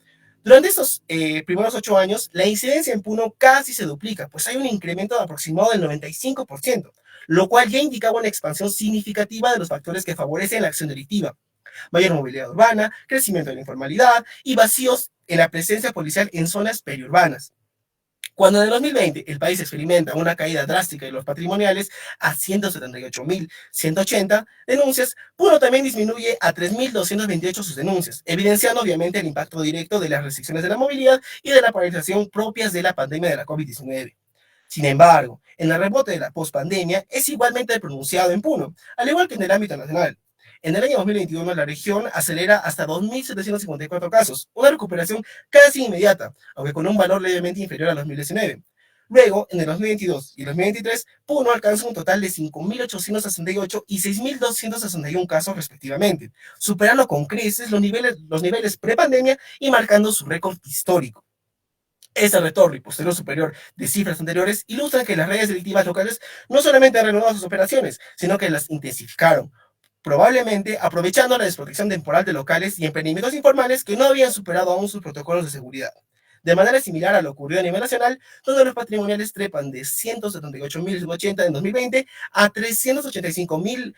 E: Durante estos primeros 8 años, la incidencia en Puno casi se duplica, pues hay un incremento de aproximado del 95%, lo cual ya indicaba una expansión significativa de los factores que favorecen la acción delictiva. Mayor movilidad urbana, crecimiento de la informalidad y vacíos en la presencia policial en zonas periurbanas. Cuando en el 2020 el país experimenta una caída drástica de los patrimoniales a 178.180 denuncias, Puno también disminuye a 3.228 sus denuncias, evidenciando obviamente el impacto directo de las restricciones de la movilidad y de la paralización propias de la pandemia de la COVID-19. Sin embargo, en el rebote de la pospandemia es igualmente pronunciado en Puno, al igual que en el ámbito nacional. En el año 2021, la región acelera hasta 2.754 casos, una recuperación casi inmediata, aunque con un valor levemente inferior a 2019. Luego, en el 2022 y 2023, Puno alcanza un total de 5.868 y 6.261 casos respectivamente, superando con creces los niveles prepandemia y marcando su récord histórico. Ese retorno y posterior superior de cifras anteriores ilustran que las redes delictivas locales no solamente han reanudado sus operaciones, sino que las intensificaron, probablemente aprovechando la desprotección temporal de locales y emprendimientos informales que no habían superado aún sus protocolos de seguridad. De manera similar a lo ocurrido a nivel nacional, donde los patrimoniales trepan de 178.080 en 2020 a 385.924 en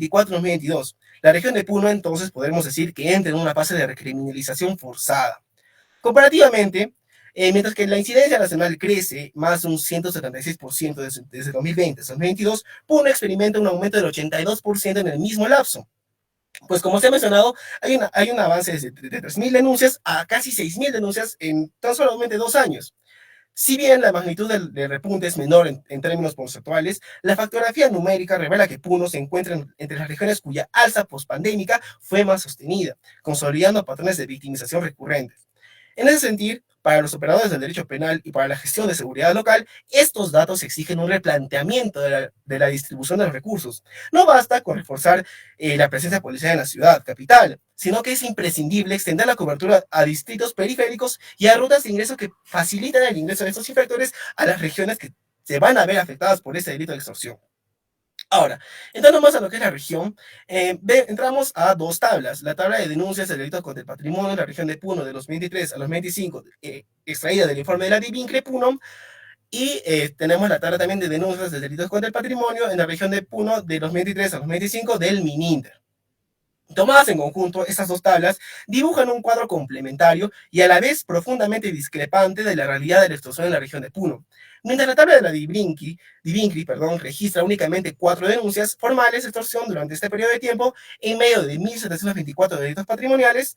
E: 2022. La región de Puno, entonces, podemos decir que entra en una fase de recriminalización forzada. Comparativamente, mientras que la incidencia nacional crece más de un 176% desde 2020 hasta 2022, Puno experimenta un aumento del 82% en el mismo lapso. Pues como se ha mencionado, hay un avance de 3.000 denuncias a casi 6.000 denuncias en tan solamente 2 años. Si bien la magnitud del repunte es menor en términos porcentuales, la factografía numérica revela que Puno se encuentra entre las regiones cuya alza pospandémica fue más sostenida, consolidando patrones de victimización recurrentes. En ese sentido, para los operadores del derecho penal y para la gestión de seguridad local, estos datos exigen un replanteamiento de la distribución de los recursos. No basta con reforzar la presencia policial en la ciudad capital, sino que es imprescindible extender la cobertura a distritos periféricos y a rutas de ingreso que facilitan el ingreso de estos infractores a las regiones que se van a ver afectadas por este delito de extorsión. Ahora, entrando más a lo que es la región, entramos a 2 tablas. La tabla de denuncias de delitos contra el patrimonio en la región de Puno de los 2023 a los 2025, extraída del informe de la DIVINCRE Puno, y tenemos la tabla también de denuncias de delitos contra el patrimonio en la región de Puno de los 2023 a los 2025 del MININTER. Tomadas en conjunto, estas 2 tablas dibujan un cuadro complementario y a la vez profundamente discrepante de la realidad de la extorsión en la región de Puno. Mientras la tabla de la DIVINCRE registra únicamente 4 denuncias formales de extorsión durante este periodo de tiempo, en medio de 1.724 delitos patrimoniales,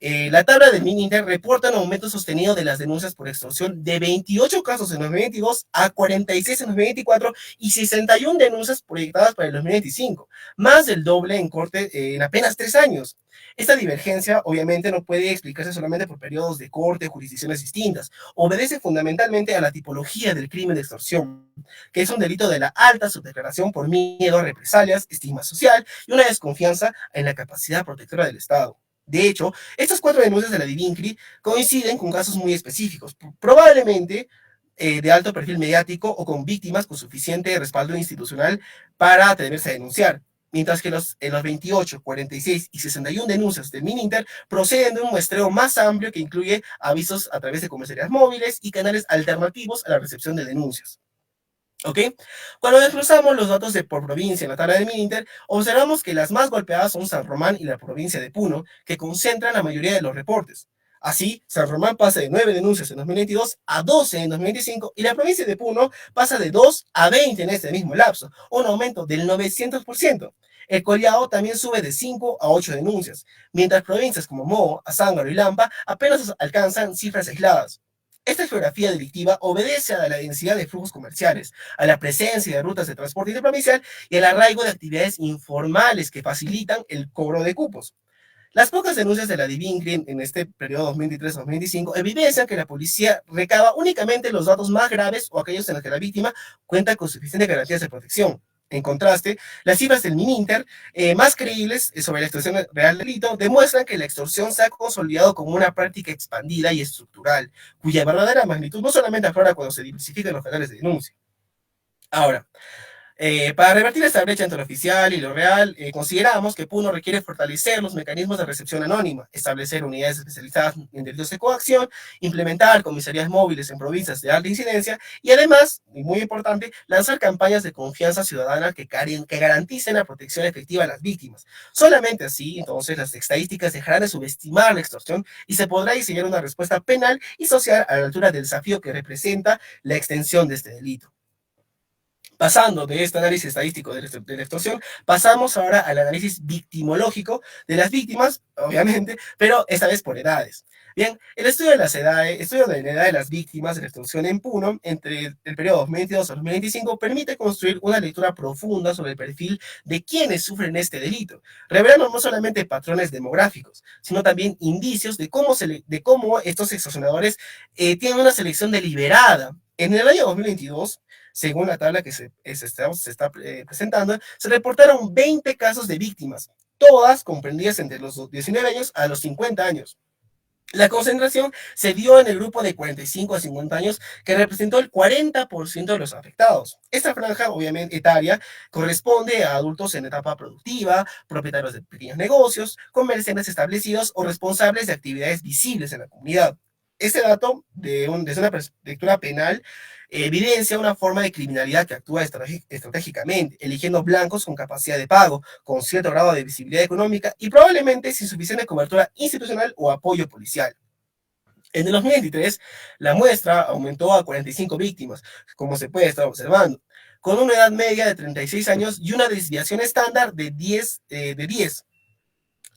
E: la tabla del MININTER reporta un aumento sostenido de las denuncias por extorsión de 28 casos en 2022 a 46 en 2024 y 61 denuncias proyectadas para el 2025, más del doble en corte en apenas 3 años. Esta divergencia obviamente no puede explicarse solamente por periodos de corte o jurisdicciones distintas, obedece fundamentalmente a la tipología del crimen de extorsión, que es un delito de la alta subdeclaración por miedo a represalias, estigma social y una desconfianza en la capacidad protectora del Estado. De hecho, estas 4 denuncias de la DIVINCRE coinciden con casos muy específicos, probablemente de alto perfil mediático o con víctimas con suficiente respaldo institucional para atreverse a denunciar, mientras que los 28, 46 y 61 denuncias del MININTER proceden de un muestreo más amplio que incluye avisos a través de comisarías móviles y canales alternativos a la recepción de denuncias. ¿Ok? Cuando desglosamos los datos por provincia en la tabla del MININTER, observamos que las más golpeadas son San Román y la provincia de Puno, que concentran la mayoría de los reportes. Así, San Román pasa de 9 denuncias en 2022 a 12 en 2025 y la provincia de Puno pasa de 2 a 20 en este mismo lapso, un aumento del 900%. El Collao también sube de 5 a 8 denuncias, mientras provincias como Moho, Azángaro y Lampa apenas alcanzan cifras aisladas. Esta geografía delictiva obedece a la densidad de flujos comerciales, a la presencia de rutas de transporte interprovincial y al arraigo de actividades informales que facilitan el cobro de cupos. Las pocas denuncias de la DIVINCRIM en este periodo 2023-2025 evidencian que la policía recaba únicamente los datos más graves o aquellos en los que la víctima cuenta con suficientes garantías de protección. En contraste, las cifras del MinInter, más creíbles sobre la extorsión real del delito, demuestran que la extorsión se ha consolidado como una práctica expandida y estructural, cuya verdadera magnitud no solamente aflora cuando se diversifican los canales de denuncia. Ahora, para revertir esta brecha entre lo oficial y lo real, consideramos que Puno requiere fortalecer los mecanismos de recepción anónima, establecer unidades especializadas en delitos de coacción, implementar comisarías móviles en provincias de alta incidencia y además, y muy importante, lanzar campañas de confianza ciudadana que garanticen la protección efectiva a las víctimas. Solamente así, entonces, las estadísticas dejarán de subestimar la extorsión y se podrá diseñar una respuesta penal y social a la altura del desafío que representa la extensión de este delito. Pasando de este análisis estadístico de la extorsión, pasamos ahora al análisis victimológico de las víctimas, obviamente, pero esta vez por edades. Bien, el estudio de la edad de las víctimas de la extorsión en Puno entre el periodo 2022 a 2025 permite construir una lectura profunda sobre el perfil de quienes sufren este delito, revelando no solamente patrones demográficos, sino también indicios de cómo estos extorsionadores tienen una selección deliberada. En el año 2022, según la tabla que se está presentando, se reportaron 20 casos de víctimas, todas comprendidas entre los 19 años a los 50 años. La concentración se dio en el grupo de 45 a 50 años, que representó el 40% de los afectados. Esta franja, obviamente, etaria, corresponde a adultos en etapa productiva, propietarios de pequeños negocios, comerciantes establecidos o responsables de actividades visibles en la comunidad. Este dato, desde una perspectiva penal, evidencia una forma de criminalidad que actúa estratégicamente, eligiendo blancos con capacidad de pago, con cierto grado de visibilidad económica y probablemente sin suficiente cobertura institucional o apoyo policial. En el 2023, la muestra aumentó a 45 víctimas, como se puede estar observando, con una edad media de 36 años y una desviación estándar de 10.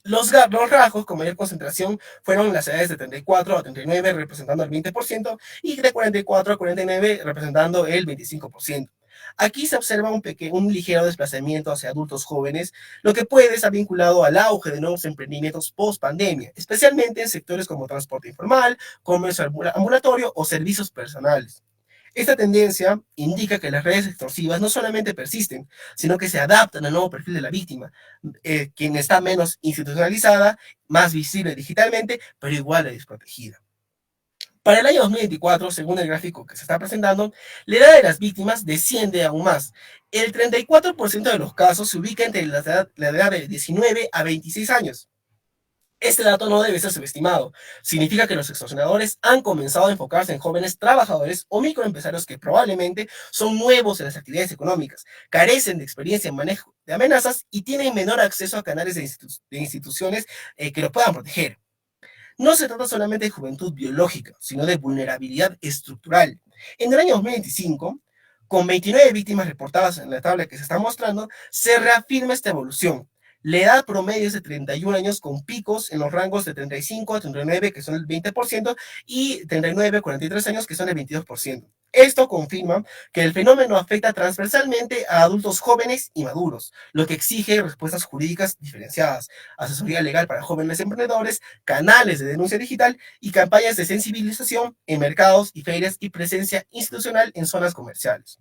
E: Los rasgos con mayor concentración fueron las edades de 34 a 39, representando el 20%, y de 44 a 49, representando el 25%. Aquí se observa un ligero desplazamiento hacia adultos jóvenes, lo que puede estar vinculado al auge de nuevos emprendimientos post-pandemia, especialmente en sectores como transporte informal, comercio ambulatorio o servicios personales. Esta tendencia indica que las redes extorsivas no solamente persisten, sino que se adaptan al nuevo perfil de la víctima, quien está menos institucionalizada, más visible digitalmente, pero igual de desprotegida. Para el año 2024, según el gráfico que se está presentando, la edad de las víctimas desciende aún más. El 34% de los casos se ubica entre la edad de 19 a 26 años. Este dato no debe ser subestimado. Significa que los extorsionadores han comenzado a enfocarse en jóvenes trabajadores o microempresarios que probablemente son nuevos en las actividades económicas, carecen de experiencia en manejo de amenazas y tienen menor acceso a canales de instituciones que los puedan proteger. No se trata solamente de juventud biológica, sino de vulnerabilidad estructural. En el año 2025, con 29 víctimas reportadas en la tabla que se está mostrando, se reafirma esta evolución. La edad promedio es de 31 años con picos en los rangos de 35 a 39, que son el 20%, y 39 a 43 años, que son el 22%. Esto confirma que el fenómeno afecta transversalmente a adultos jóvenes y maduros, lo que exige respuestas jurídicas diferenciadas, asesoría legal para jóvenes emprendedores, canales de denuncia digital y campañas de sensibilización en mercados y ferias y presencia institucional en zonas comerciales.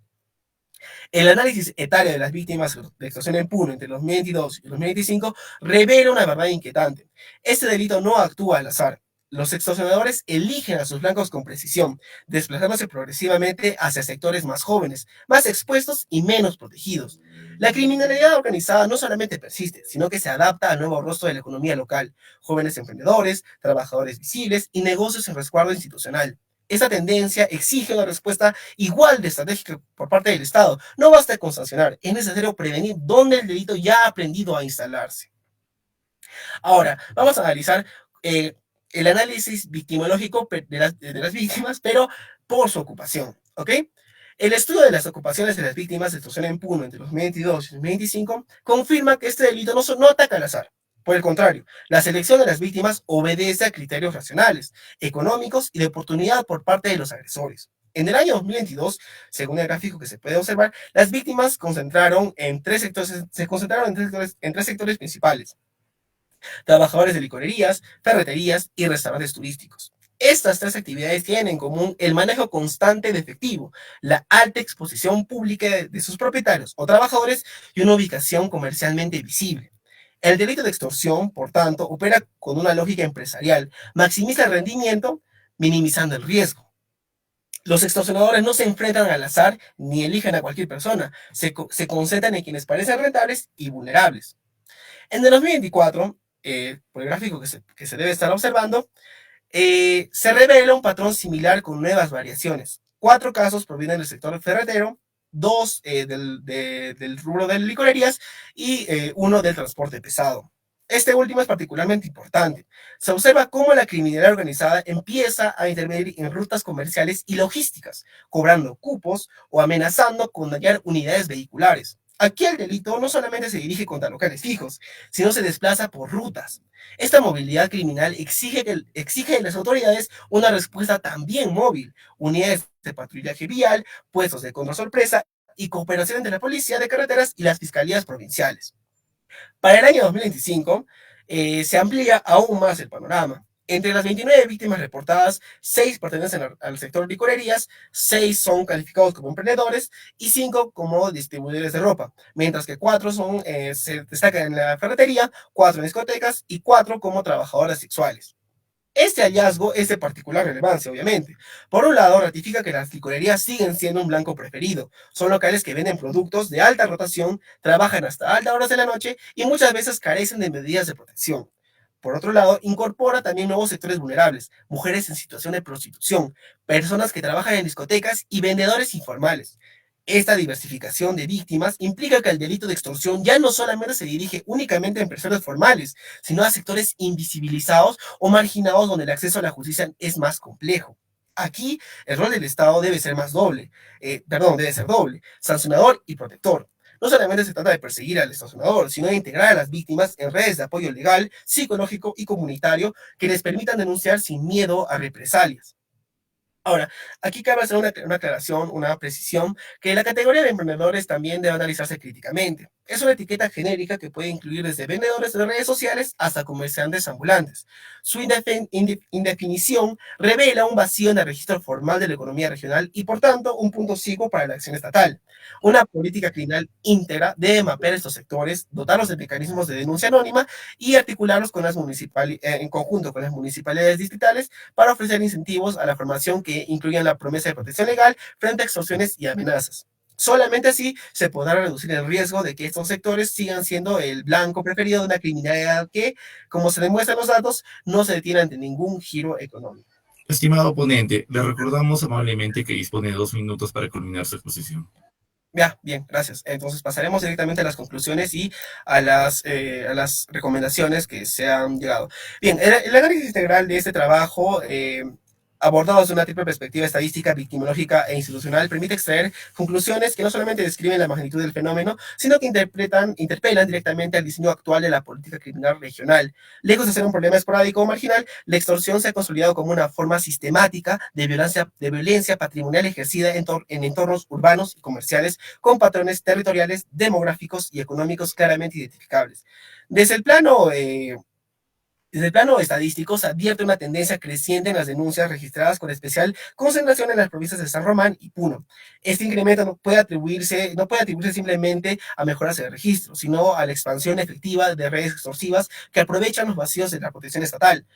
E: El análisis etario de las víctimas de extorsión en Puno entre los 2022 y los 2025 revela una verdad inquietante. Este delito no actúa al azar. Los extorsionadores eligen a sus blancos con precisión, desplazándose progresivamente hacia sectores más jóvenes, más expuestos y menos protegidos. La criminalidad organizada no solamente persiste, sino que se adapta al nuevo rostro de la economía local, jóvenes emprendedores, trabajadores visibles y negocios en resguardo institucional. Esta tendencia exige una respuesta igual de estratégica por parte del Estado. No basta con sancionar, es necesario prevenir dónde el delito ya ha aprendido a instalarse. Ahora, vamos a analizar el análisis victimológico de las víctimas, pero por su ocupación, ¿ok? El estudio de las ocupaciones de las víctimas de extorsión en Puno entre 2022 y 2025 confirma que este delito no ataca al azar. Por el contrario, la selección de las víctimas obedece a criterios racionales, económicos y de oportunidad por parte de los agresores. En el año 2022, según el gráfico que se puede observar, las víctimas se concentraron en tres sectores principales: trabajadores de licorerías, ferreterías y restaurantes turísticos. Estas tres actividades tienen en común el manejo constante de efectivo, la alta exposición pública de sus propietarios o trabajadores y una ubicación comercialmente visible. El delito de extorsión, por tanto, opera con una lógica empresarial, maximiza el rendimiento, minimizando el riesgo. Los extorsionadores no se enfrentan al azar ni eligen a cualquier persona, se concentran en quienes parecen rentables y vulnerables. En el 2024, por el gráfico que se debe estar observando, se revela un patrón similar con nuevas variaciones. 4 casos provienen del sector ferretero, 2 del rubro de licorerías y 1 del transporte pesado. Este último es particularmente importante. Se observa cómo la criminalidad organizada empieza a intervenir en rutas comerciales y logísticas, cobrando cupos o amenazando con dañar unidades vehiculares. Aquí el delito no solamente se dirige contra locales fijos, sino se desplaza por rutas. Esta movilidad criminal exige de las autoridades una respuesta también móvil, unidades de patrullaje vial, puestos de control sorpresa y cooperación entre la policía de carreteras y las fiscalías provinciales. Para el año 2025 se amplía aún más el panorama. Entre las 29 víctimas reportadas, 6 pertenecen al sector licorerías, 6 son calificados como emprendedores y 5 como distribuidores de ropa, mientras que 4 se destacan en la ferretería, 4 en discotecas y 4 como trabajadoras sexuales. Este hallazgo es de particular relevancia, obviamente. Por un lado, ratifica que las licorerías siguen siendo un blanco preferido. Son locales que venden productos de alta rotación, trabajan hasta altas horas de la noche y muchas veces carecen de medidas de protección. Por otro lado, incorpora también nuevos sectores vulnerables, mujeres en situación de prostitución, personas que trabajan en discotecas y vendedores informales. Esta diversificación de víctimas implica que el delito de extorsión ya no solamente se dirige únicamente a empresarios formales, sino a sectores invisibilizados o marginados donde el acceso a la justicia es más complejo. Aquí el rol del Estado debe ser debe ser doble, sancionador y protector. No solamente se trata de perseguir al extorsionador, sino de integrar a las víctimas en redes de apoyo legal, psicológico y comunitario que les permitan denunciar sin miedo a represalias. Ahora, aquí cabe hacer una aclaración, una precisión, que la categoría de emprendedores también debe analizarse críticamente. Es una etiqueta genérica que puede incluir desde vendedores de redes sociales hasta comerciantes ambulantes. Su indefinición revela un vacío en el registro formal de la economía regional y, por tanto, un punto ciego para la acción estatal. Una política criminal íntegra debe mapear estos sectores, dotarlos de mecanismos de denuncia anónima y articularlos con en conjunto con las municipalidades distritales para ofrecer incentivos a la formación que incluyan la promesa de protección legal frente a extorsiones y amenazas. Solamente así se podrá reducir el riesgo de que estos sectores sigan siendo el blanco preferido de una criminalidad que, como se demuestra en los datos, no se detiene ante ningún giro económico.
A: Estimado ponente, le recordamos amablemente que dispone de 2 minutos para culminar su exposición.
E: Ya, bien, gracias. Entonces pasaremos directamente a las conclusiones y a las recomendaciones que se han llegado. Bien, el análisis integral de este trabajo, abordado desde una triple perspectiva estadística, victimológica e institucional, permite extraer conclusiones que no solamente describen la magnitud del fenómeno, sino que interpelan directamente al diseño actual de la política criminal regional. Lejos de ser un problema esporádico o marginal, la extorsión se ha consolidado como una forma sistemática de violencia patrimonial ejercida en entornos urbanos y comerciales, con patrones territoriales, demográficos y económicos claramente identificables. Desde el plano estadístico, se advierte una tendencia creciente en las denuncias registradas con especial concentración en las provincias de San Román y Puno. Este incremento no puede atribuirse simplemente a mejoras en el registro, sino a la expansión efectiva de redes extorsivas que aprovechan los vacíos de la protección estatal,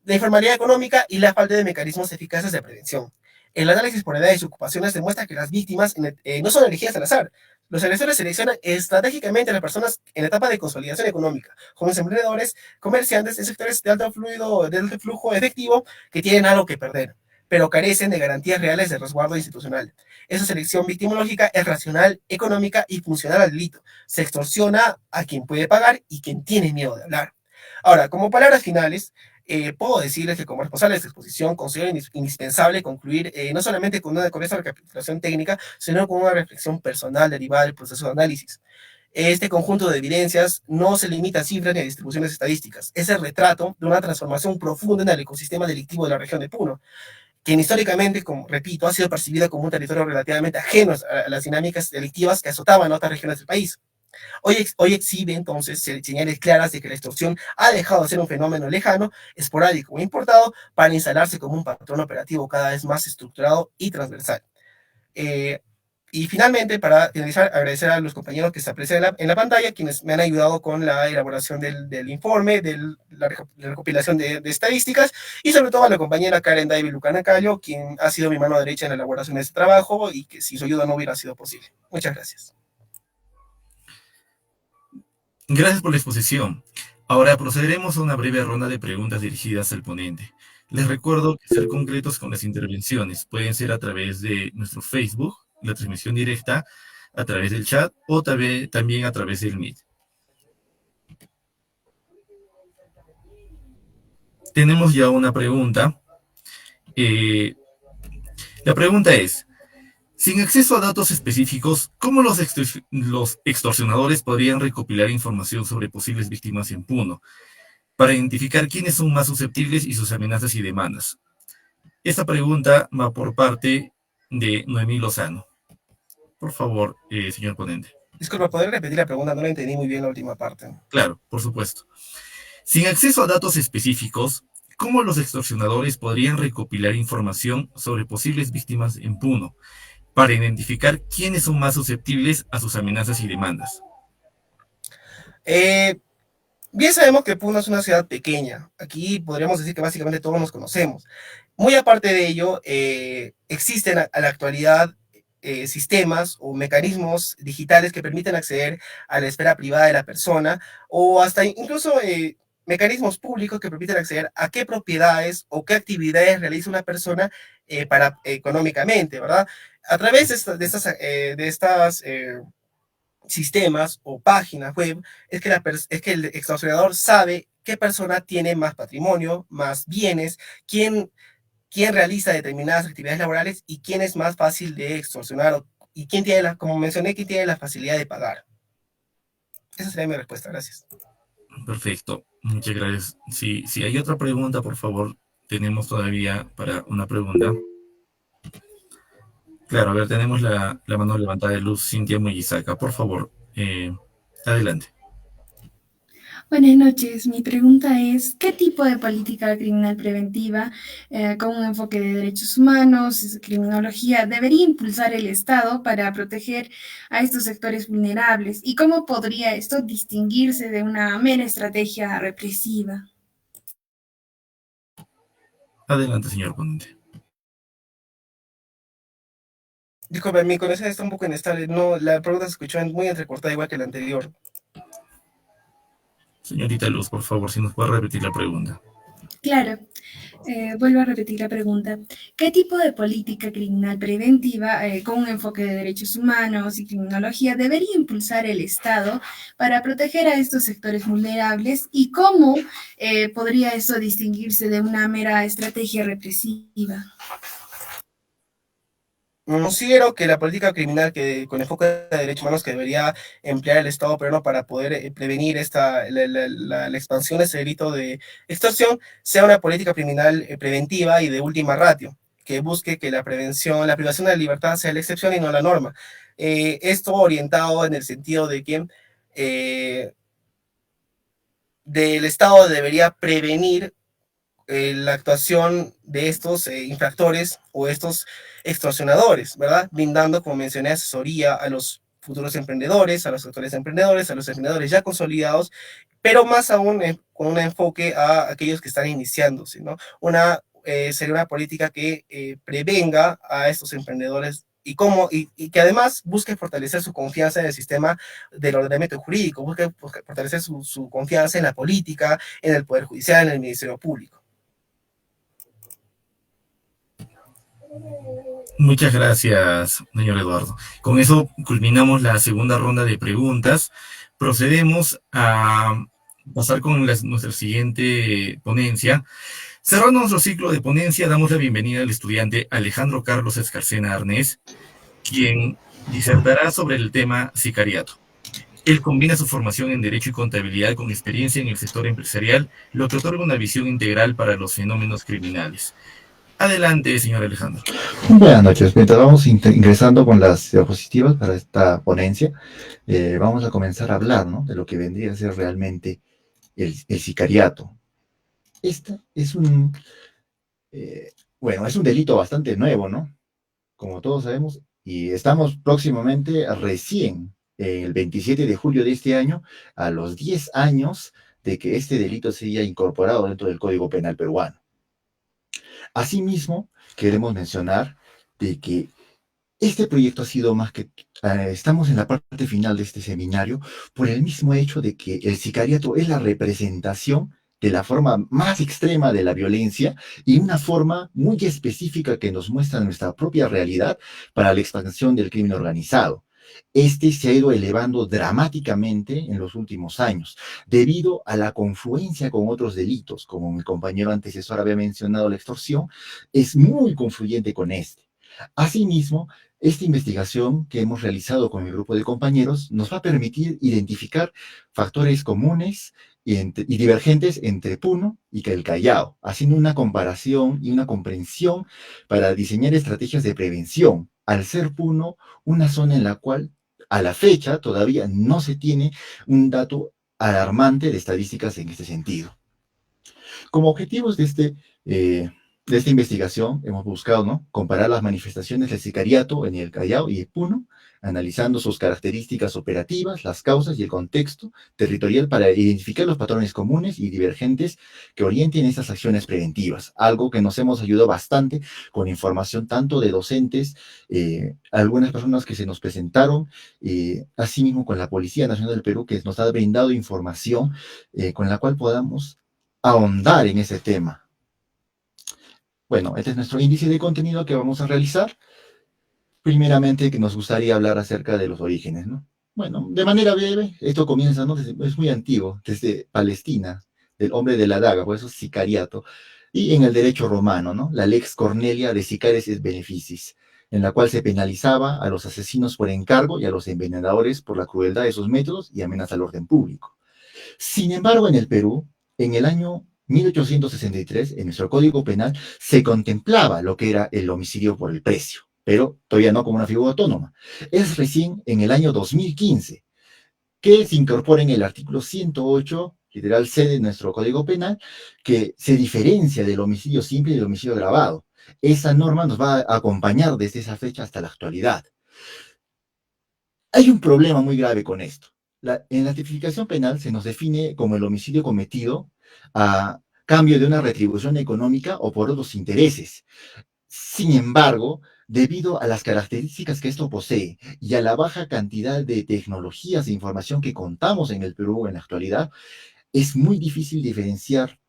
E: la informalidad económica y la falta de mecanismos eficaces de prevención. El análisis por edades y ocupaciones demuestra que las víctimas no son elegidas al azar. Los agresores seleccionan estratégicamente a las personas en la etapa de consolidación económica, jóvenes emprendedores, comerciantes en sectores de alto flujo efectivo que tienen algo que perder, pero carecen de garantías reales de resguardo institucional. Esa selección victimológica es racional, económica y funcional al delito. Se extorsiona a quien puede pagar y quien tiene miedo de hablar. Ahora, como palabras finales, puedo decirles que como responsable de esta exposición considero indispensable concluir no solamente con esta recapitulación técnica, sino con una reflexión personal derivada del proceso de análisis. Este conjunto de evidencias no se limita a cifras ni a distribuciones estadísticas. Es el retrato de una transformación profunda en el ecosistema delictivo de la región de Puno, quien históricamente, como repito, ha sido percibida como un territorio relativamente ajeno a las dinámicas delictivas que azotaban a otras regiones del país. Hoy exhibe entonces señales claras de que la extorsión ha dejado de ser un fenómeno lejano, esporádico o importado para instalarse como un patrón operativo cada vez más estructurado y transversal. Y finalmente, para finalizar, agradecer a los compañeros que se aprecian en la pantalla, quienes me han ayudado con la elaboración del informe, de la recopilación de estadísticas, y sobre todo a la compañera Karen David Lucanacayo, quien ha sido mi mano derecha en la elaboración de este trabajo y que sin su ayuda no hubiera sido posible. Muchas gracias.
A: Gracias por la exposición. Ahora procederemos a una breve ronda de preguntas dirigidas al ponente. Les recuerdo que ser concretos con las intervenciones pueden ser a través de nuestro Facebook, la transmisión directa, a través del chat o también a través del Meet. Tenemos ya una pregunta. La pregunta es: sin acceso a datos específicos, ¿cómo los extorsionadores podrían recopilar información sobre posibles víctimas en Puno para identificar quiénes son más susceptibles y sus amenazas y demandas? Esta pregunta va por parte de Noemí Lozano. Por favor, señor ponente.
E: Disculpa, ¿podría repetir la pregunta? No la entendí muy bien la última parte.
A: Claro, por supuesto. Sin acceso a datos específicos, ¿cómo los extorsionadores podrían recopilar información sobre posibles víctimas en Puno para identificar quiénes son más susceptibles a sus amenazas y demandas?
E: Bien sabemos que Puno es una ciudad pequeña. Aquí podríamos decir que básicamente todos nos conocemos. Muy aparte de ello, existen a la actualidad sistemas o mecanismos digitales que permiten acceder a la esfera privada de la persona, o hasta incluso mecanismos públicos que permiten acceder a qué propiedades o qué actividades realiza una persona económicamente, ¿verdad? A través de estas sistemas o páginas web, es que el extorsionador sabe qué persona tiene más patrimonio, más bienes, quién realiza determinadas actividades laborales y quién es más fácil de extorsionar y quién tiene, como mencioné, quién tiene la facilidad de pagar. Esa sería mi respuesta, gracias.
A: Perfecto, muchas gracias. Si hay otra pregunta, por favor, tenemos todavía para una pregunta. Claro, a ver, tenemos la mano levantada de luz, Cintia Muyisaca. Por favor, adelante.
F: Buenas noches. Mi pregunta es, ¿qué tipo de política criminal preventiva con un enfoque de derechos humanos, criminología, debería impulsar el Estado para proteger a estos sectores vulnerables? ¿Y cómo podría esto distinguirse de una mera estrategia represiva?
A: Adelante, señor ponente.
E: Disculpe, mi conexión está un poco inestable. No, la pregunta se escuchó muy entrecortada, igual que la anterior.
A: Señorita Luz, por favor, si nos puede repetir la pregunta.
F: Claro, vuelvo a repetir la pregunta. ¿Qué tipo de política criminal preventiva con un enfoque de derechos humanos y criminología debería impulsar el Estado para proteger a estos sectores vulnerables? ¿Y cómo podría eso distinguirse de una mera estrategia represiva?
E: Considero que la política criminal con enfoque de derechos humanos que debería emplear el Estado peruano para poder prevenir la expansión de ese delito de extorsión sea una política criminal preventiva y de última ratio, que busque que la privación de la libertad sea la excepción y no la norma. Esto orientado en el sentido de que del Estado debería prevenir la actuación de estos infractores o estos extorsionadores, ¿verdad? Brindando, como mencioné, asesoría a los futuros emprendedores, a los actuales emprendedores, a los emprendedores ya consolidados, pero más aún con un enfoque a aquellos que están iniciándose, ¿no? Sería una política que prevenga a estos emprendedores y que además busque fortalecer su confianza en el sistema del ordenamiento jurídico, busque fortalecer su confianza en la política, en el Poder Judicial, en el Ministerio Público.
A: Muchas gracias, señor Eduardo. Con eso culminamos la segunda ronda de preguntas. Procedemos a pasar con nuestra siguiente ponencia. Cerrando nuestro ciclo de ponencia, damos la bienvenida al estudiante Alejandro Carlos Escarcena Arnés, quien disertará sobre el tema sicariato. Él combina su formación en Derecho y Contabilidad con experiencia en el sector empresarial, lo que otorga una visión integral para los fenómenos criminales. Adelante, señor Alejandro.
G: Buenas noches. Mientras vamos ingresando con las diapositivas para esta ponencia, vamos a comenzar a hablar, ¿no?, de lo que vendría a ser realmente el sicariato. Este es es un delito bastante nuevo, ¿no?, como todos sabemos, y estamos próximamente, recién, el 27 de julio de este año, a los 10 años de que este delito se haya incorporado dentro del Código Penal peruano. Asimismo, queremos mencionar de que este proyecto ha sido más que... estamos en la parte final de este seminario por el mismo hecho de que el sicariato es la representación de la forma más extrema de la violencia y una forma muy específica que nos muestra nuestra propia realidad para la expansión del crimen organizado. Este se ha ido elevando dramáticamente en los últimos años, debido a la confluencia con otros delitos, como mi compañero antecesor había mencionado, la extorsión, es muy confluyente con este. Asimismo, esta investigación que hemos realizado con mi grupo de compañeros nos va a permitir identificar factores comunes y divergentes entre Puno y el Callao, haciendo una comparación y una comprensión para diseñar estrategias de prevención, al ser Puno una zona en la cual a la fecha todavía no se tiene un dato alarmante de estadísticas en este sentido. Como objetivos de esta investigación hemos buscado, ¿no?, comparar las manifestaciones del sicariato en el Callao y el Puno, analizando sus características operativas, las causas y el contexto territorial para identificar los patrones comunes y divergentes que orienten estas acciones preventivas, algo que nos hemos ayudado bastante con información tanto de docentes, algunas personas que se nos presentaron, asimismo con la Policía Nacional del Perú, que nos ha brindado información con la cual podamos ahondar en ese tema. Bueno, este es nuestro índice de contenido que vamos a realizar. Primeramente, que nos gustaría hablar acerca de los orígenes, ¿no? Bueno, de manera breve, esto comienza, ¿no?, es muy antiguo, desde Palestina, del hombre de la daga, por eso es sicariato, y en el derecho romano, ¿no?, la lex Cornelia de sicares et beneficis, en la cual se penalizaba a los asesinos por encargo y a los envenenadores por la crueldad de sus métodos y amenaza al orden público. Sin embargo, en el Perú, en el año 1863, en nuestro Código Penal, se contemplaba lo que era el homicidio por el precio, pero todavía no como una figura autónoma. Es recién en el año 2015 que se incorpora en el artículo 108, literal C de nuestro Código Penal, que se diferencia del homicidio simple y del homicidio agravado. Esa norma nos va a acompañar desde esa fecha hasta la actualidad. Hay un problema muy grave con esto. En la tipificación penal se nos define como el homicidio cometido a cambio de una retribución económica o por otros intereses. Sin embargo, debido a las características que esto posee y a la baja cantidad de tecnologías de información que contamos en el Perú en la actualidad, es muy difícil diferenciar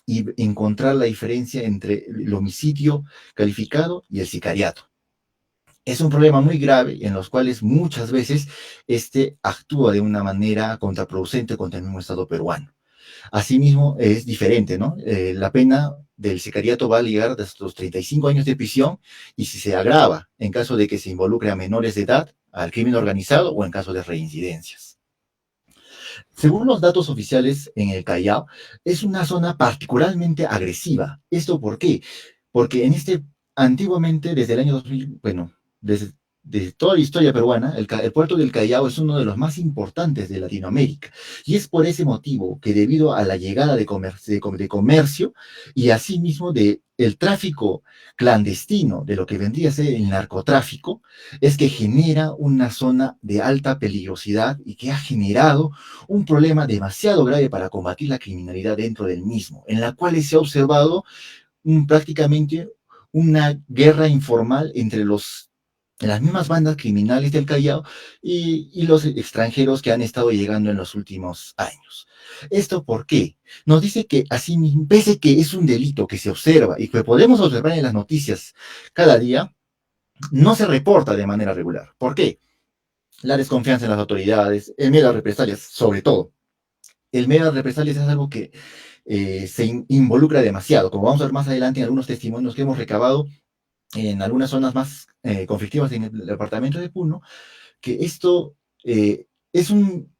G: y encontrar la diferencia entre el homicidio calificado y el sicariato. Es un problema muy grave en los cuales muchas veces actúa de una manera contraproducente contra el mismo Estado peruano. Asimismo, es diferente, ¿no? La pena del sicariato va a llegar hasta los 35 años de prisión y si se agrava en caso de que se involucre a menores de edad, al crimen organizado o en caso de reincidencias. Según los datos oficiales en el Callao, es una zona particularmente agresiva. ¿Esto por qué? Porque antiguamente, desde el año 2000, desde toda la historia peruana, el puerto del Callao es uno de los más importantes de Latinoamérica. Y es por ese motivo que debido a la llegada de comercio y asimismo el tráfico clandestino, de lo que vendría a ser el narcotráfico, es que genera una zona de alta peligrosidad y que ha generado un problema demasiado grave para combatir la criminalidad dentro del mismo, en la cual se ha observado prácticamente una guerra informal entre las mismas bandas criminales del Callao y los extranjeros que han estado llegando en los últimos años. ¿Esto por qué? Nos dice que así, pese que es un delito que se observa y que podemos observar en las noticias cada día, no se reporta de manera regular. ¿Por qué? La desconfianza en las autoridades, el miedo a represalias, sobre todo. el medio de represalias es algo que involucra demasiado, como vamos a ver más adelante en algunos testimonios que hemos recabado en algunas zonas más conflictivas en el departamento de Puno, que esto es un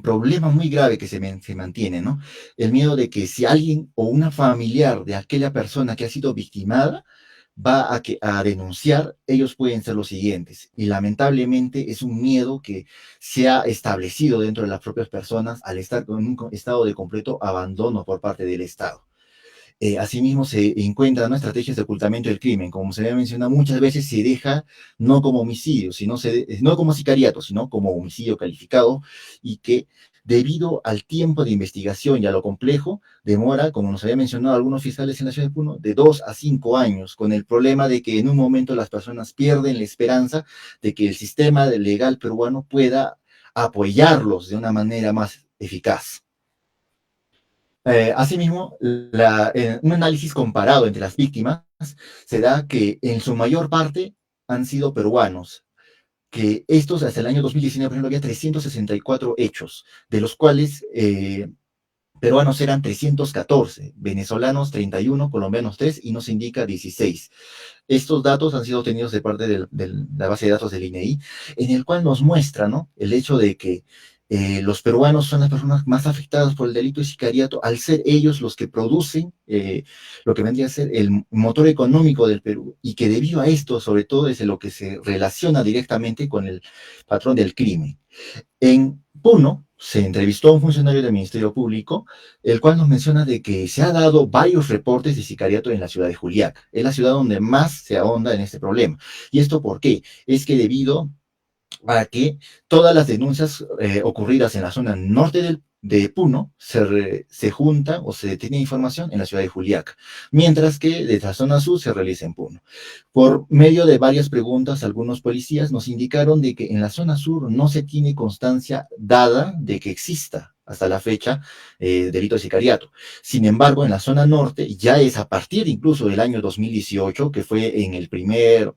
G: problema muy grave que se mantiene, ¿no? El miedo de que si alguien o una familiar de aquella persona que ha sido victimada va a denunciar, ellos pueden ser los siguientes. Y lamentablemente es un miedo que se ha establecido dentro de las propias personas al estar en un estado de completo abandono por parte del Estado. Asimismo, se encuentran, ¿no?, estrategias de ocultamiento del crimen. Como se había mencionado, muchas veces se deja no como homicidio, no como sicariato, sino como homicidio calificado, y que debido al tiempo de investigación y a lo complejo, demora, como nos había mencionado algunos fiscales en la ciudad de Puno, de 2 a 5 años, con el problema de que en un momento las personas pierden la esperanza de que el sistema legal peruano pueda apoyarlos de una manera más eficaz. Asimismo, un análisis comparado entre las víctimas se da que en su mayor parte han sido peruanos, que estos hasta el año 2019, por ejemplo, había 364 hechos, de los cuales peruanos eran 314, venezolanos 31, colombianos 3 y nos indica 16. Estos datos han sido obtenidos de parte de la base de datos del INEI, en el cual nos muestra, ¿no?, el hecho de que los peruanos son las personas más afectadas por el delito de sicariato, al ser ellos los que producen lo que vendría a ser el motor económico del Perú, y que debido a esto, sobre todo, es lo que se relaciona directamente con el patrón del crimen. En Puno se entrevistó a un funcionario del Ministerio Público, el cual nos menciona de que se ha dado varios reportes de sicariato en la ciudad de Juliaca. Es la ciudad donde más se ahonda en este problema. ¿Y esto por qué? Es que debido a que todas las denuncias ocurridas en la zona norte de Puno se juntan o se tiene información en la ciudad de Juliaca, mientras que de la zona sur se realiza en Puno. Por medio de varias preguntas, algunos policías nos indicaron de que en la zona sur no se tiene constancia dada de que exista hasta la fecha delito de sicariato. Sin embargo, en la zona norte ya es a partir incluso del año 2018, que fue en el primer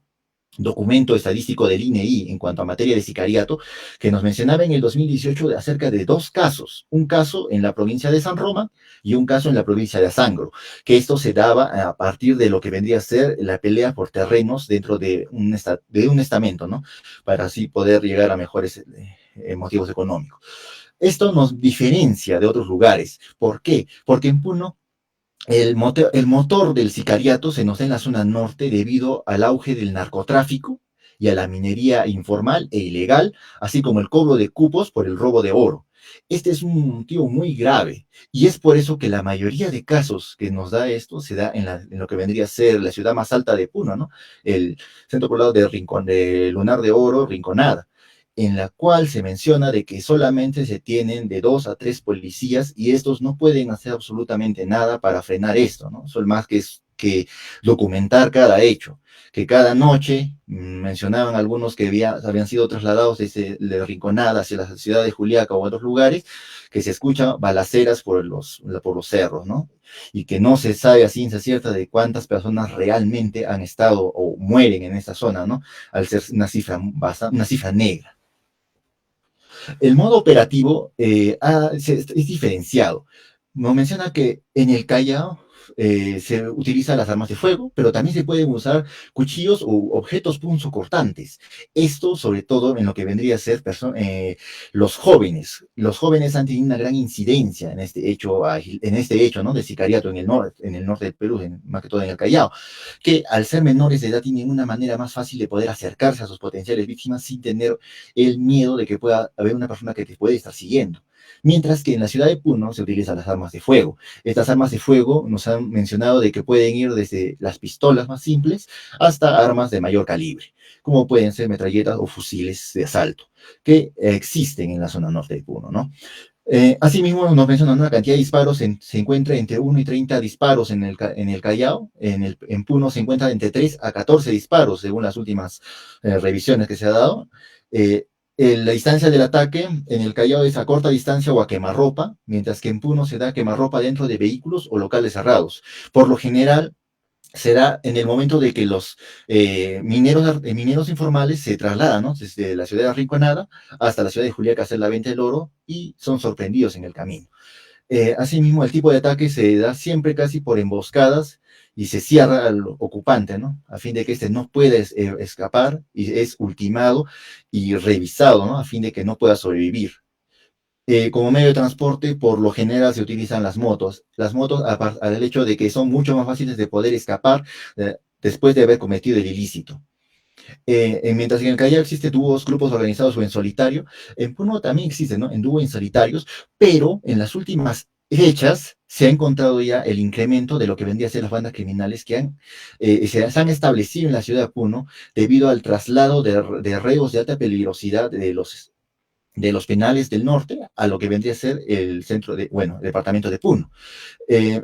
G: documento estadístico del INEI en cuanto a materia de sicariato, que nos mencionaba en el 2018 acerca de 2 casos, un caso en la provincia de San Román y un caso en la provincia de Azangro, que esto se daba a partir de lo que vendría a ser la pelea por terrenos dentro de un estamento, ¿no?, para así poder llegar a mejores motivos económicos. Esto nos diferencia de otros lugares. ¿Por qué? Porque en Puno el motor del sicariato se nos da en la zona norte debido al auge del narcotráfico y a la minería informal e ilegal, así como el cobro de cupos por el robo de oro. Este es un motivo muy grave, y es por eso que la mayoría de casos que nos da esto se da en lo que vendría a ser la ciudad más alta de Puno, ¿no?, el centro poblado de Lunar de Oro, Rinconada, en la cual se menciona de que solamente se tienen de 2 a 3 policías, y estos no pueden hacer absolutamente nada para frenar esto, ¿no? Son más que documentar cada hecho, que cada noche, mencionaban algunos que habían sido trasladados desde la Rinconada hacia la ciudad de Juliaca o otros lugares, que se escuchan balaceras por los cerros, ¿no? Y que no se sabe a ciencia cierta de cuántas personas realmente han estado o mueren en esta zona, ¿no?, al ser una cifra negra. El modo operativo es diferenciado. Nos menciona que en el Callao se utilizan las armas de fuego, pero también se pueden usar cuchillos u objetos punzocortantes. Esto, sobre todo, en lo que vendría a ser los jóvenes. Los jóvenes han tenido una gran incidencia en este hecho, ¿no?, de sicariato en el norte del Perú, más que todo en el Callao, que al ser menores de edad tienen una manera más fácil de poder acercarse a sus potenciales víctimas sin tener el miedo de que pueda haber una persona que te puede estar siguiendo. Mientras que en la ciudad de Puno se utilizan las armas de fuego. Estas armas de fuego nos han mencionado de que pueden ir desde las pistolas más simples hasta armas de mayor calibre, como pueden ser metralletas o fusiles de asalto, que existen en la zona norte de Puno, ¿no? Asimismo, nos mencionan una cantidad de disparos, se encuentra entre 1 y 30 disparos en el Callao. En Puno se encuentra entre 3 a 14 disparos, según las últimas revisiones que se ha dado. La distancia del ataque en el Callao es a corta distancia o a quemarropa, mientras que en Puno se da quemarropa dentro de vehículos o locales cerrados. Por lo general, se da en el momento de que los mineros informales se trasladan, ¿no? Desde la ciudad de Rinconada hasta la ciudad de Juliaca a hacer la venta del oro y son sorprendidos en el camino. Asimismo, el tipo de ataque se da siempre casi por emboscadas y se cierra al ocupante, ¿no? A fin de que éste no pueda escapar y es ultimado y revisado, ¿no? A fin de que no pueda sobrevivir. Como medio de transporte, por lo general se utilizan las motos. Las motos, al hecho de que son mucho más fáciles de poder escapar después de haber cometido el ilícito. Mientras que en el Callao existen dúos, grupos organizados o en solitario, en Puno también existen, ¿no? En dúo, en solitarios, pero en las últimas fechas se ha encontrado ya el incremento de lo que vendría a ser las bandas criminales que se han establecido en la ciudad de Puno debido al traslado de reos de alta peligrosidad de los penales del norte a lo que vendría a ser el centro de, bueno, el departamento de Puno.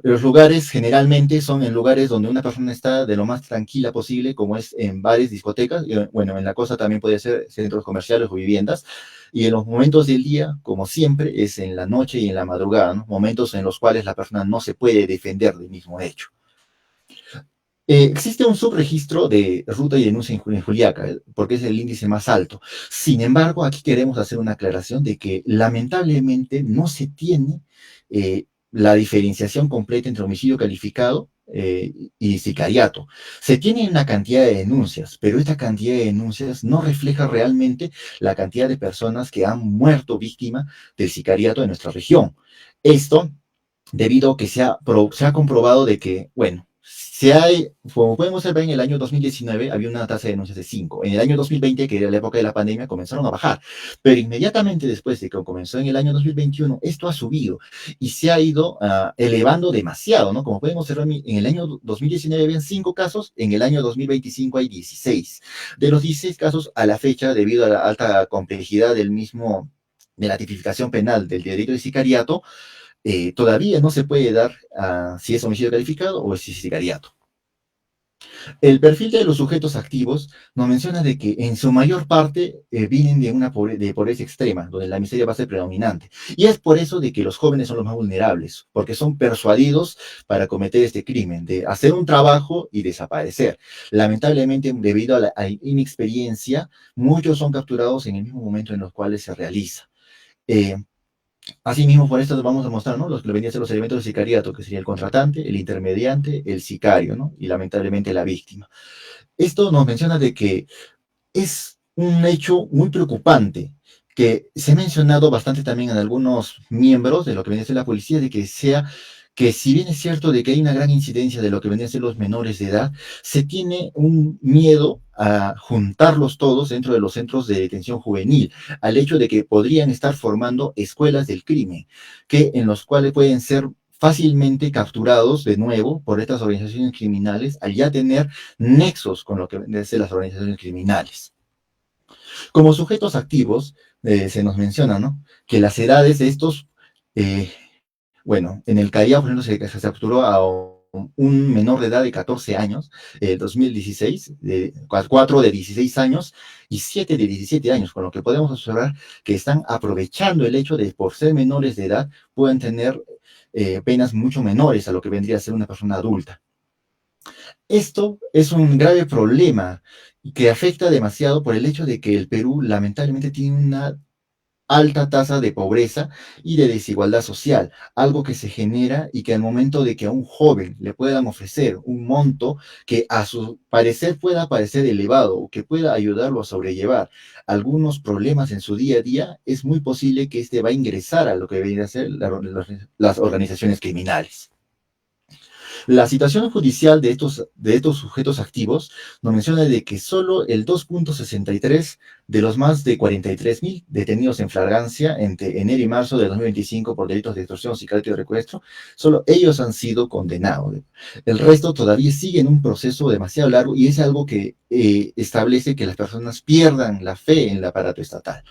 G: Los lugares generalmente son en lugares donde una persona está de lo más tranquila posible, como es en bares, discotecas, y, bueno, en la costa también puede ser centros comerciales o viviendas, y en los momentos del día, como siempre, es en la noche y en la madrugada, ¿no? Momentos en los cuales la persona no se puede defender del mismo hecho. Existe un subregistro de ruta y denuncia en Juliaca, porque es el índice más alto. Sin embargo, aquí queremos hacer una aclaración de que lamentablemente no se tiene la diferenciación completa entre homicidio calificado y sicariato. Se tiene una cantidad de denuncias, pero esta cantidad de denuncias no refleja realmente la cantidad de personas que han muerto víctima del sicariato en nuestra región. Esto debido a que se ha comprobado de que, bueno, como podemos ver, en el año 2019 había una tasa de denuncias de 5. En el año 2020, que era la época de la pandemia, comenzaron a bajar. Pero inmediatamente después de que comenzó en el año 2021, esto ha subido y se ha ido elevando demasiado, ¿no? Como podemos observar, en el año 2019 habían 5 casos, en el año 2025 hay 16. De los 16 casos a la fecha, debido a la alta complejidad del mismo, de la tipificación penal del delito de sicariato, todavía no se puede dar si es homicidio calificado o si es sicariato. El perfil de los sujetos activos nos menciona de que en su mayor parte vienen de una pobreza extrema, donde la miseria va a ser predominante. Y es por eso de que los jóvenes son los más vulnerables, porque son persuadidos para cometer este crimen, de hacer un trabajo y desaparecer. Lamentablemente, debido a la inexperiencia, muchos son capturados en el mismo momento en los cuales se realiza. Asimismo, por esto vamos a mostrar, ¿no? Los que vendrían a ser los elementos de sicariato, que sería el contratante, el intermediante, el sicario, ¿no? Y lamentablemente la víctima. Esto nos menciona de que es un hecho muy preocupante, que se ha mencionado bastante también en algunos miembros de lo que viene a ser la policía, de que si bien es cierto de que hay una gran incidencia de lo que vendrían a ser los menores de edad, se tiene un miedo a juntarlos todos dentro de los centros de detención juvenil, al hecho de que podrían estar formando escuelas del crimen, en los cuales pueden ser fácilmente capturados de nuevo por estas organizaciones criminales al ya tener nexos con lo que vendrían a ser las organizaciones criminales. Como sujetos activos, se nos menciona, ¿no? Que las edades de estos, bueno, en el Callao, por ejemplo, se capturó a un menor de edad de 14 años, 2016, 4 de 16 años y 7 de 17 años, con lo que podemos observar que están aprovechando el hecho de, por ser menores de edad, pueden tener penas mucho menores a lo que vendría a ser una persona adulta. Esto es un grave problema que afecta demasiado por el hecho de que el Perú lamentablemente tiene una alta tasa de pobreza y de desigualdad social, algo que se genera y que al momento de que a un joven le puedan ofrecer un monto que a su parecer pueda parecer elevado o que pueda ayudarlo a sobrellevar algunos problemas en su día a día, es muy posible que éste va a ingresar a lo que deberían ser las organizaciones criminales. La situación judicial de estos sujetos activos nos menciona de que solo el 2.63 de los más de 43.000 detenidos en flagrancia entre enero y marzo de 2025 por delitos de extorsión, sicariato y secuestro, solo ellos han sido condenados. El resto todavía sigue en un proceso demasiado largo y es algo que establece que las personas pierdan la fe en el aparato estatal.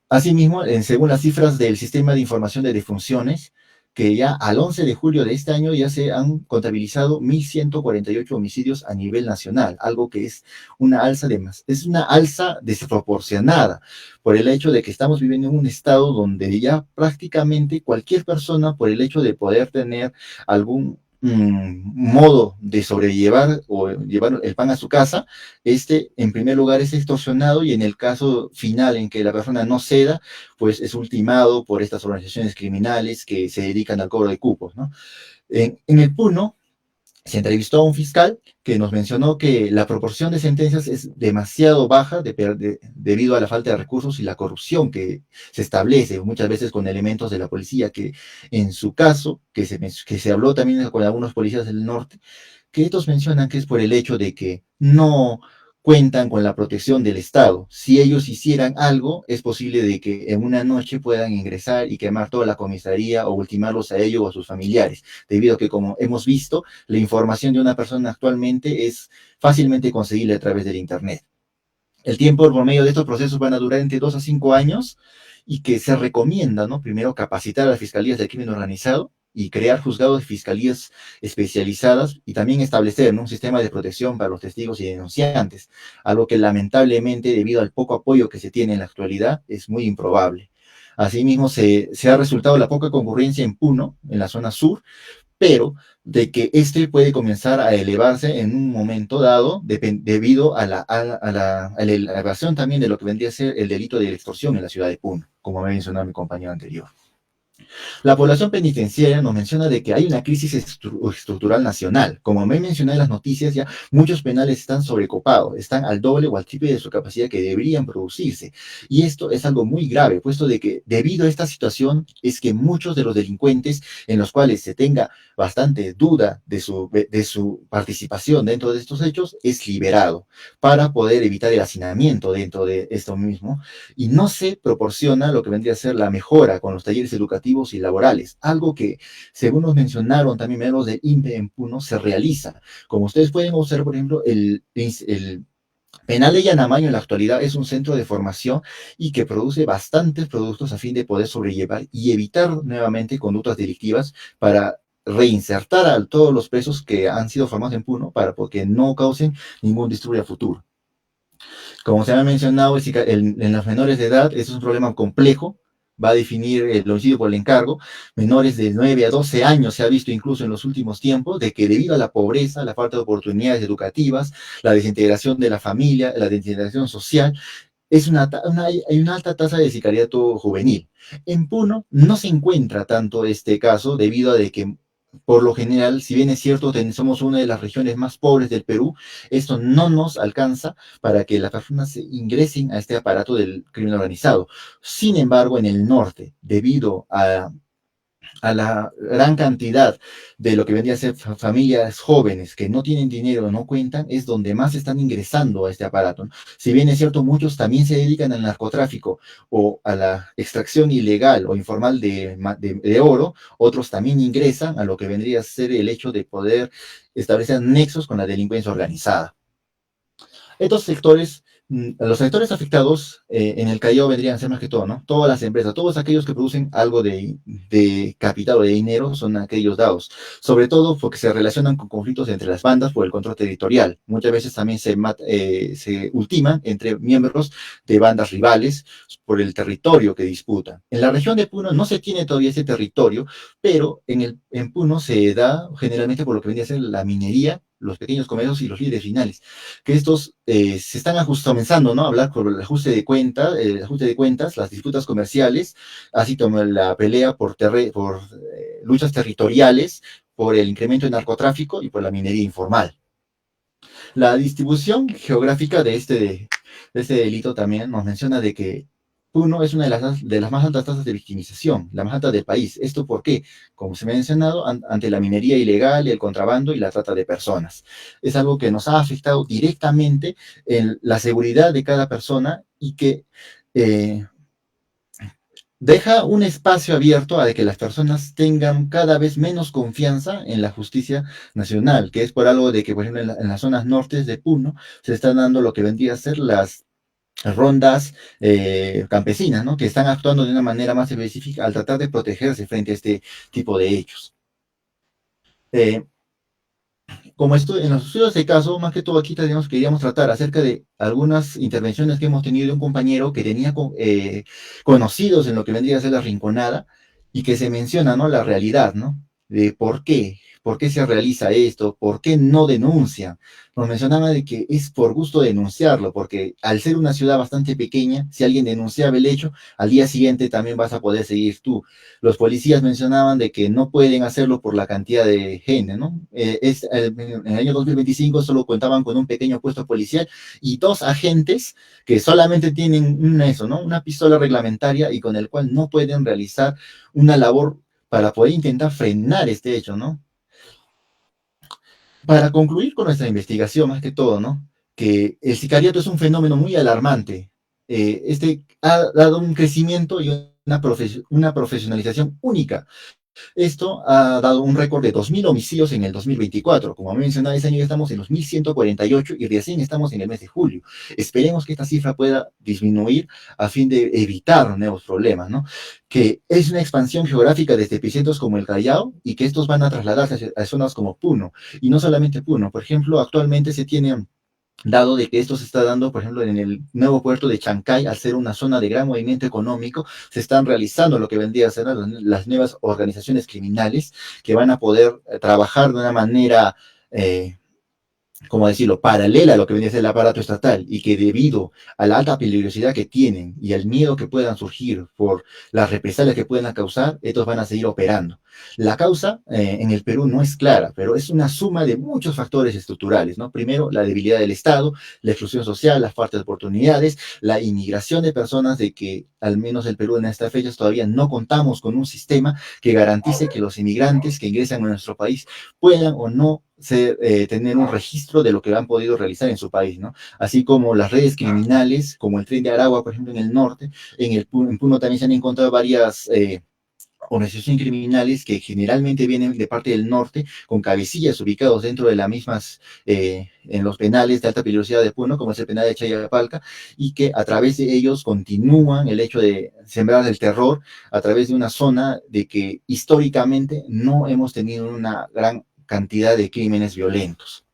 G: Asimismo, según las cifras del Sistema de Información de Defunciones, que ya al 11 de julio de este año ya se han contabilizado 1.148 homicidios a nivel nacional, algo que es una alza desproporcionada por el hecho de que estamos viviendo en un estado donde ya prácticamente cualquier persona, por el hecho de poder tener algún modo de sobrellevar o llevar el pan a su casa, en primer lugar es extorsionado y en el caso final en que la persona no ceda, pues es ultimado por estas organizaciones criminales que se dedican al cobro de cupos, ¿no? En el Puno se entrevistó a un fiscal que nos mencionó que la proporción de sentencias es demasiado baja debido a la falta de recursos y la corrupción que se establece muchas veces con elementos de la policía, que en su caso, que se habló también con algunos policías del norte, que estos mencionan que es por el hecho de que no cuentan con la protección del Estado. Si ellos hicieran algo, es posible de que en una noche puedan ingresar y quemar toda la comisaría o ultimarlos a ellos o a sus familiares, debido a que, como hemos visto, la información de una persona actualmente es fácilmente conseguible a través del Internet. El tiempo por medio de estos procesos van a durar entre 2 a 5 años y que se recomienda, ¿no? Primero, capacitar a las fiscalías del crimen organizado y crear juzgados de fiscalías especializadas y también establecer, ¿no?, un sistema de protección para los testigos y denunciantes, algo que lamentablemente, debido al poco apoyo que se tiene en la actualidad, es muy improbable. Asimismo, se ha resultado la poca concurrencia en Puno, en la zona sur, pero de que puede comenzar a elevarse en un momento dado debido a la elevación también de lo que vendría a ser el delito de extorsión en la ciudad de Puno, como me mencionó mi compañero anterior. La población penitenciaria nos menciona de que hay una crisis estructural nacional. Como me mencioné en las noticias, ya muchos penales están sobrecopados, están al doble o al triple de su capacidad que deberían producirse. Y esto es algo muy grave, puesto de que debido a esta situación es que muchos de los delincuentes en los cuales se tenga bastante duda de su participación dentro de estos hechos es liberado para poder evitar el hacinamiento dentro de esto mismo, y no se proporciona lo que vendría a ser la mejora con los talleres educativos y laborales, algo que, según nos mencionaron también miembros de INPE en Puno, se realiza. Como ustedes pueden observar, por ejemplo, el Penal de Yanamayo en la actualidad es un centro de formación y que produce bastantes productos a fin de poder sobrellevar y evitar nuevamente conductas delictivas para reinsertar a todos los presos que han sido formados en Puno para que no causen ningún disturbio a futuro. Como se ha mencionado, en los menores de edad, eso es un problema complejo, va a definir el homicidio por el encargo. Menores de 9 a 12 años se ha visto incluso en los últimos tiempos de que debido a la pobreza, la falta de oportunidades educativas, la desintegración de la familia, la desintegración social, hay una alta tasa de sicariato juvenil. En Puno no se encuentra tanto este caso debido a de que, por lo general, si bien es cierto, somos una de las regiones más pobres del Perú, esto no nos alcanza para que las personas ingresen a este aparato del crimen organizado. Sin embargo, en el norte, debido a la gran cantidad de lo que vendría a ser familias jóvenes que no tienen dinero, no cuentan, es donde más están ingresando a este aparato, ¿no? Si bien es cierto, muchos también se dedican al narcotráfico o a la extracción ilegal o informal de oro, otros también ingresan a lo que vendría a ser el hecho de poder establecer nexos con la delincuencia organizada. Estos sectores, los sectores afectados en el Callao vendrían a ser más que todo, ¿no? Todas las empresas, todos aquellos que producen algo de capital o de dinero son aquellos dados, sobre todo porque se relacionan con conflictos entre las bandas por el control territorial. Muchas veces también se ultiman entre miembros de bandas rivales por el territorio que disputan. En la región de Puno no se tiene todavía ese territorio, pero en Puno se da generalmente por lo que vendría a ser la minería, los pequeños comercios y los líderes finales, que estos se están comenzando, ¿no?, a hablar por el ajuste de cuentas, las disputas comerciales, así como la pelea por luchas territoriales, por el incremento de narcotráfico y por la minería informal. La distribución geográfica de este delito también nos menciona de que Puno es una de las más altas tasas de victimización, la más alta del país. ¿Esto por qué? Como se me ha mencionado, ante la minería ilegal, el contrabando y la trata de personas. Es algo que nos ha afectado directamente en la seguridad de cada persona y que deja un espacio abierto a que las personas tengan cada vez menos confianza en la justicia nacional, que es por algo de que, por ejemplo, en las zonas nortes de Puno se están dando lo que vendría a ser las rondas campesinas, ¿no?, que están actuando de una manera más específica al tratar de protegerse frente a este tipo de hechos. Como en los estudios de caso, más que todo aquí queríamos tratar acerca de algunas intervenciones que hemos tenido de un compañero que tenía conocidos en lo que vendría a ser la Rinconada y que se menciona, ¿no?, la realidad, ¿no? de por qué se realiza esto, por qué no denuncian. Nos mencionaba de que es por gusto denunciarlo, porque al ser una ciudad bastante pequeña, si alguien denunciaba el hecho, al día siguiente también vas a poder seguir tú. Los policías mencionaban de que no pueden hacerlo por la cantidad de gente, ¿no? En el año 2025 solo contaban con un pequeño puesto policial y 2 agentes que solamente tienen eso, ¿no? Una pistola reglamentaria y con el cual no pueden realizar una labor para poder intentar frenar este hecho, ¿no? Para concluir con nuestra investigación, más que todo, ¿no? Que el sicariato es un fenómeno muy alarmante. Este ha dado un crecimiento y una profesionalización única. Esto ha dado un récord de 2.000 homicidios en el 2024. Como mencionaba, ese año ya estamos en los 1.148 y recién estamos en el mes de julio. Esperemos que esta cifra pueda disminuir a fin de evitar nuevos problemas, ¿no? Que es una expansión geográfica desde epicentros como el Callao y que estos van a trasladarse a zonas como Puno. Y no solamente Puno, por ejemplo, actualmente se tiene dado de que esto se está dando, por ejemplo, en el nuevo puerto de Chancay, al ser una zona de gran movimiento económico, se están realizando lo que vendría a ser las nuevas organizaciones criminales que van a poder trabajar de una manera como decirlo, paralela a lo que venía a ser el aparato estatal y que debido a la alta peligrosidad que tienen y al miedo que puedan surgir por las represalias que puedan causar, estos van a seguir operando. La causa en el Perú no es clara, pero es una suma de muchos factores estructurales, ¿no? Primero, la debilidad del Estado, la exclusión social, las faltas de oportunidades, la inmigración de personas de que al menos el Perú en estas fechas todavía no contamos con un sistema que garantice que los inmigrantes que ingresan a nuestro país puedan o no tener un registro de lo que han podido realizar en su país, ¿no? Así como las redes criminales, como el Tren de Aragua, por ejemplo, en el norte, en Puno también se han encontrado varias organizaciones criminales que generalmente vienen de parte del norte, con cabecillas ubicados dentro de las mismas, en los penales de alta peligrosidad de Puno, como es el penal de Chayapalca, y que a través de ellos continúan el hecho de sembrar el terror a través de una zona de que históricamente no hemos tenido una gran cantidad de crímenes violentos.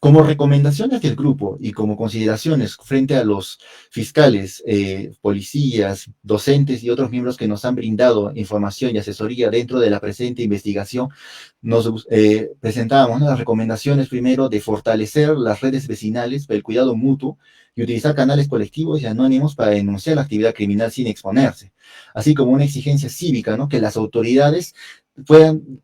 G: Como recomendaciones del grupo y como consideraciones frente a los fiscales, policías, docentes y otros miembros que nos han brindado información y asesoría dentro de la presente investigación, nos presentábamos, ¿no?, las recomendaciones primero de fortalecer las redes vecinales para el cuidado mutuo y utilizar canales colectivos y anónimos para denunciar la actividad criminal sin exponerse, así como una exigencia cívica, ¿no?, que las autoridades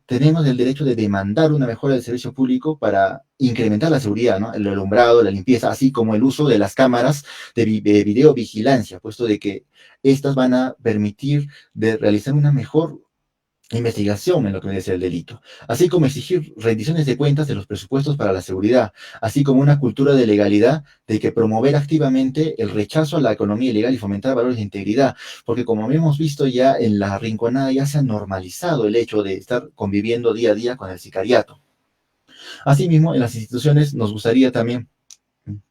G: tenemos el derecho de demandar una mejora del servicio público para incrementar la seguridad, ¿no?, el alumbrado, la limpieza, así como el uso de las cámaras de videovigilancia, puesto de que estas van a permitir realizar una mejor investigación en lo que debe ser el delito, así como exigir rendiciones de cuentas de los presupuestos para la seguridad, así como una cultura de legalidad, de que promover activamente el rechazo a la economía ilegal y fomentar valores de integridad, porque como hemos visto ya en la Rinconada ya se ha normalizado el hecho de estar conviviendo día a día con el sicariato. Asimismo, en las instituciones nos gustaría también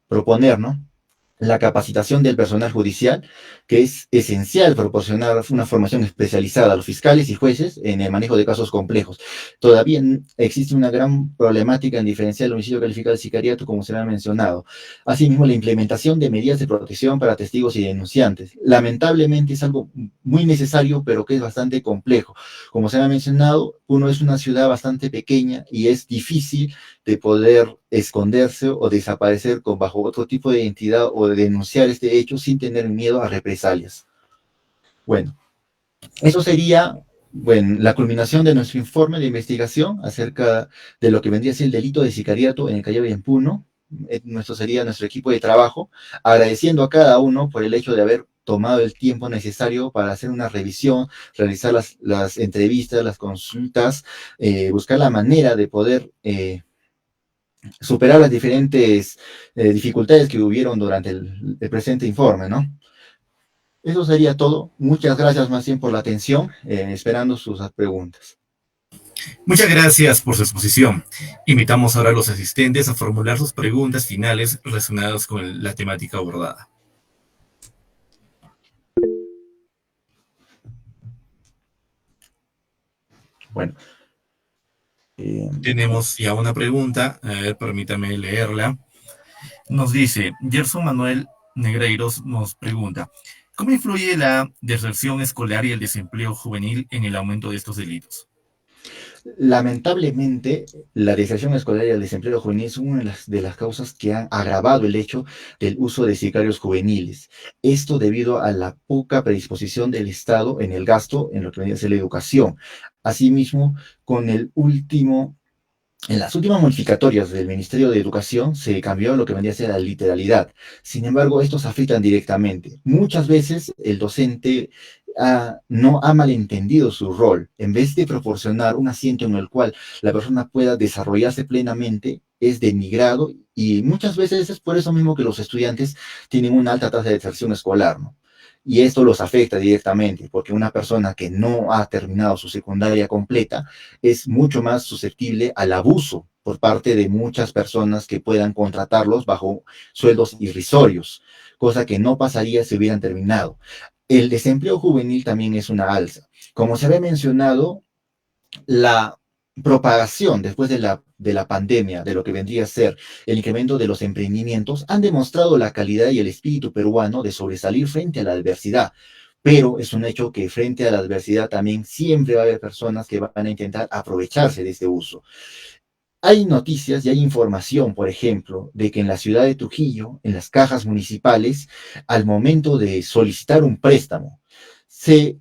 G: proponer, ¿no?, la capacitación del personal judicial, que es esencial proporcionar una formación especializada a los fiscales y jueces en el manejo de casos complejos. Todavía existe una gran problemática en diferenciar el homicidio calificado del sicariato, como se ha mencionado. Asimismo, la implementación de medidas de protección para testigos y denunciantes. Lamentablemente es algo muy necesario, pero que es bastante complejo. Como se ha mencionado, Puno es una ciudad bastante pequeña y es difícil de poder esconderse o desaparecer bajo otro tipo de identidad o de denunciar este hecho sin tener miedo a represalias. Bueno, eso sería, bueno, la culminación de nuestro informe de investigación acerca de lo que vendría a ser el delito de sicariato en el Callao y en Puno. Nuestro sería nuestro equipo de trabajo, agradeciendo a cada uno por el hecho de haber tomado el tiempo necesario para hacer una revisión, realizar las entrevistas, las consultas, buscar la manera de poder superar las diferentes dificultades que hubieron durante el presente informe, ¿no? Eso sería todo. Muchas gracias más bien por la atención, esperando sus preguntas.
A: Muchas gracias por su exposición. Invitamos ahora a los asistentes a formular sus preguntas finales relacionadas con la temática abordada.
G: Bueno.
A: Tenemos ya una pregunta, a ver, permítame leerla. Nos dice, Gerson Manuel Negreiros nos pregunta, ¿cómo influye la deserción escolar y el desempleo juvenil en el aumento de estos delitos?
G: Lamentablemente, la deserción escolar y el desempleo juvenil es una de las causas que han agravado el hecho del uso de sicarios juveniles. Esto debido a la poca predisposición del Estado en el gasto en lo que vendría a ser la educación. Asimismo, con el último en las últimas modificatorias del Ministerio de Educación se cambió lo que vendría a ser la literalidad. Sin embargo, estos afectan directamente. Muchas veces el docente no ha malentendido su rol. En vez de proporcionar un asiento en el cual la persona pueda desarrollarse plenamente, es denigrado y muchas veces es por eso mismo que los estudiantes tienen una alta tasa de deserción escolar, ¿no? Y esto los afecta directamente, porque una persona que no ha terminado su secundaria completa es mucho más susceptible al abuso por parte de muchas personas que puedan contratarlos bajo sueldos irrisorios, cosa que no pasaría si hubieran terminado. El desempleo juvenil también es una alza. Como se había mencionado, la propagación después de la pandemia, de lo que vendría a ser el incremento de los emprendimientos, han demostrado la calidad y el espíritu peruano de sobresalir frente a la adversidad. Pero es un hecho que frente a la adversidad también siempre va a haber personas que van a intentar aprovecharse de este uso. Hay noticias y hay información, por ejemplo, de que en la ciudad de Trujillo, en las cajas municipales, al momento de solicitar un préstamo, se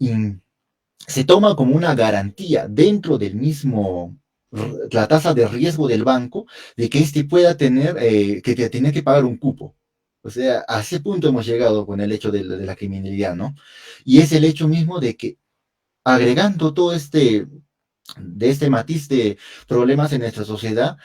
G: se toma como una garantía dentro del mismo, la tasa de riesgo del banco, de que éste pueda tener, que tener que pagar un cupo. O sea, a ese punto hemos llegado con el hecho de la criminalidad, ¿no? Y es el hecho mismo de que agregando todo de este matiz de problemas en nuestra sociedad,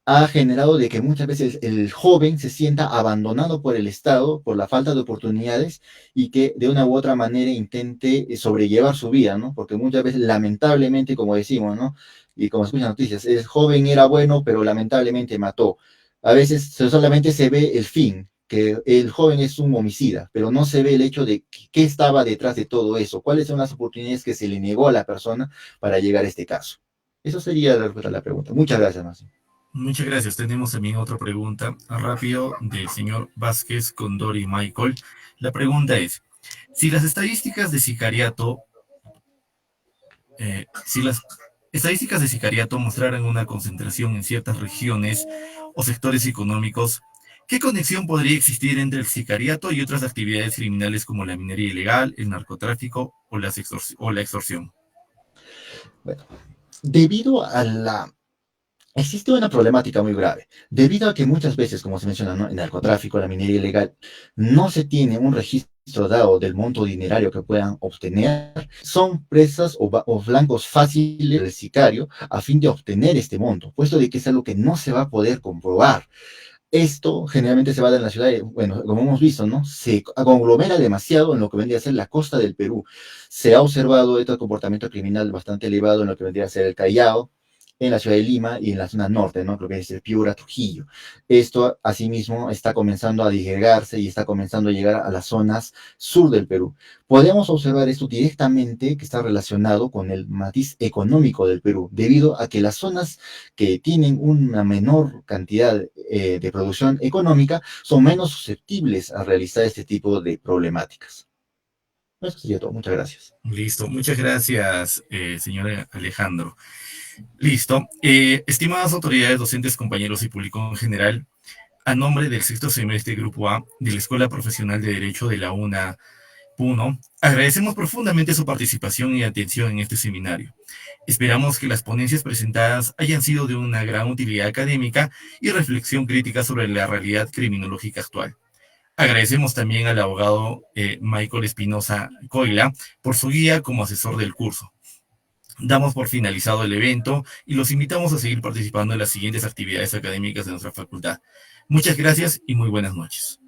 G: ha generado de que muchas veces el joven se sienta abandonado por el Estado, por la falta de oportunidades y que de una u otra manera intente sobrellevar su vida, ¿no? Porque muchas veces, lamentablemente, como decimos, ¿no? Y como escuchan noticias, el joven era bueno, pero lamentablemente mató. A veces solamente se ve el fin, que el joven es un homicida, pero no se ve el hecho de qué estaba detrás de todo eso, cuáles son las oportunidades que se le negó a la persona para llegar a este caso. Eso sería la respuesta a la pregunta. Muchas gracias, Máximo.
A: Muchas gracias. Tenemos también otra pregunta rápido del señor Vázquez Condori Michael. La pregunta es, si las estadísticas de sicariato, si las estadísticas de sicariato mostraran una concentración en ciertas regiones o sectores económicos, ¿qué conexión podría existir entre el sicariato y otras actividades criminales como la minería ilegal, el narcotráfico o la extorsión?
G: Bueno, debido a existe una problemática muy grave, debido a que muchas veces, como se menciona, ¿no? El narcotráfico, la minería ilegal, no se tiene un registro dado del monto dinerario que puedan obtener, son presas o blancos fáciles del sicario a fin de obtener este monto, puesto de que es algo que no se va a poder comprobar. Esto generalmente se va a dar en la ciudad, bueno, como hemos visto, ¿no? Se conglomera demasiado en lo que vendría a ser la costa del Perú. Se ha observado este comportamiento criminal bastante elevado en lo que vendría a ser el Callao, en la ciudad de Lima y en la zona norte, ¿no? Creo que es el Piura, Trujillo. Esto, asimismo, está comenzando a disgregarse y está comenzando a llegar a las zonas sur del Perú. Podemos observar esto directamente que está relacionado con el matiz económico del Perú, debido a que las zonas que tienen una menor cantidad de producción económica son menos susceptibles a realizar este tipo de problemáticas. Eso sería todo. Muchas gracias.
A: Listo. Muchas gracias, señor Alejandro. Listo. Estimadas autoridades, docentes, compañeros y público en general, a nombre del sexto semestre Grupo A de la Escuela Profesional de Derecho de la UNA Puno, agradecemos profundamente su participación y atención en este seminario. Esperamos que las ponencias presentadas hayan sido de una gran utilidad académica y reflexión crítica sobre la realidad criminológica actual. Agradecemos también al abogado Michael Espinosa Coila por su guía como asesor del curso. Damos por finalizado el evento y los invitamos a seguir participando en las siguientes actividades académicas de nuestra facultad. Muchas gracias y muy buenas noches.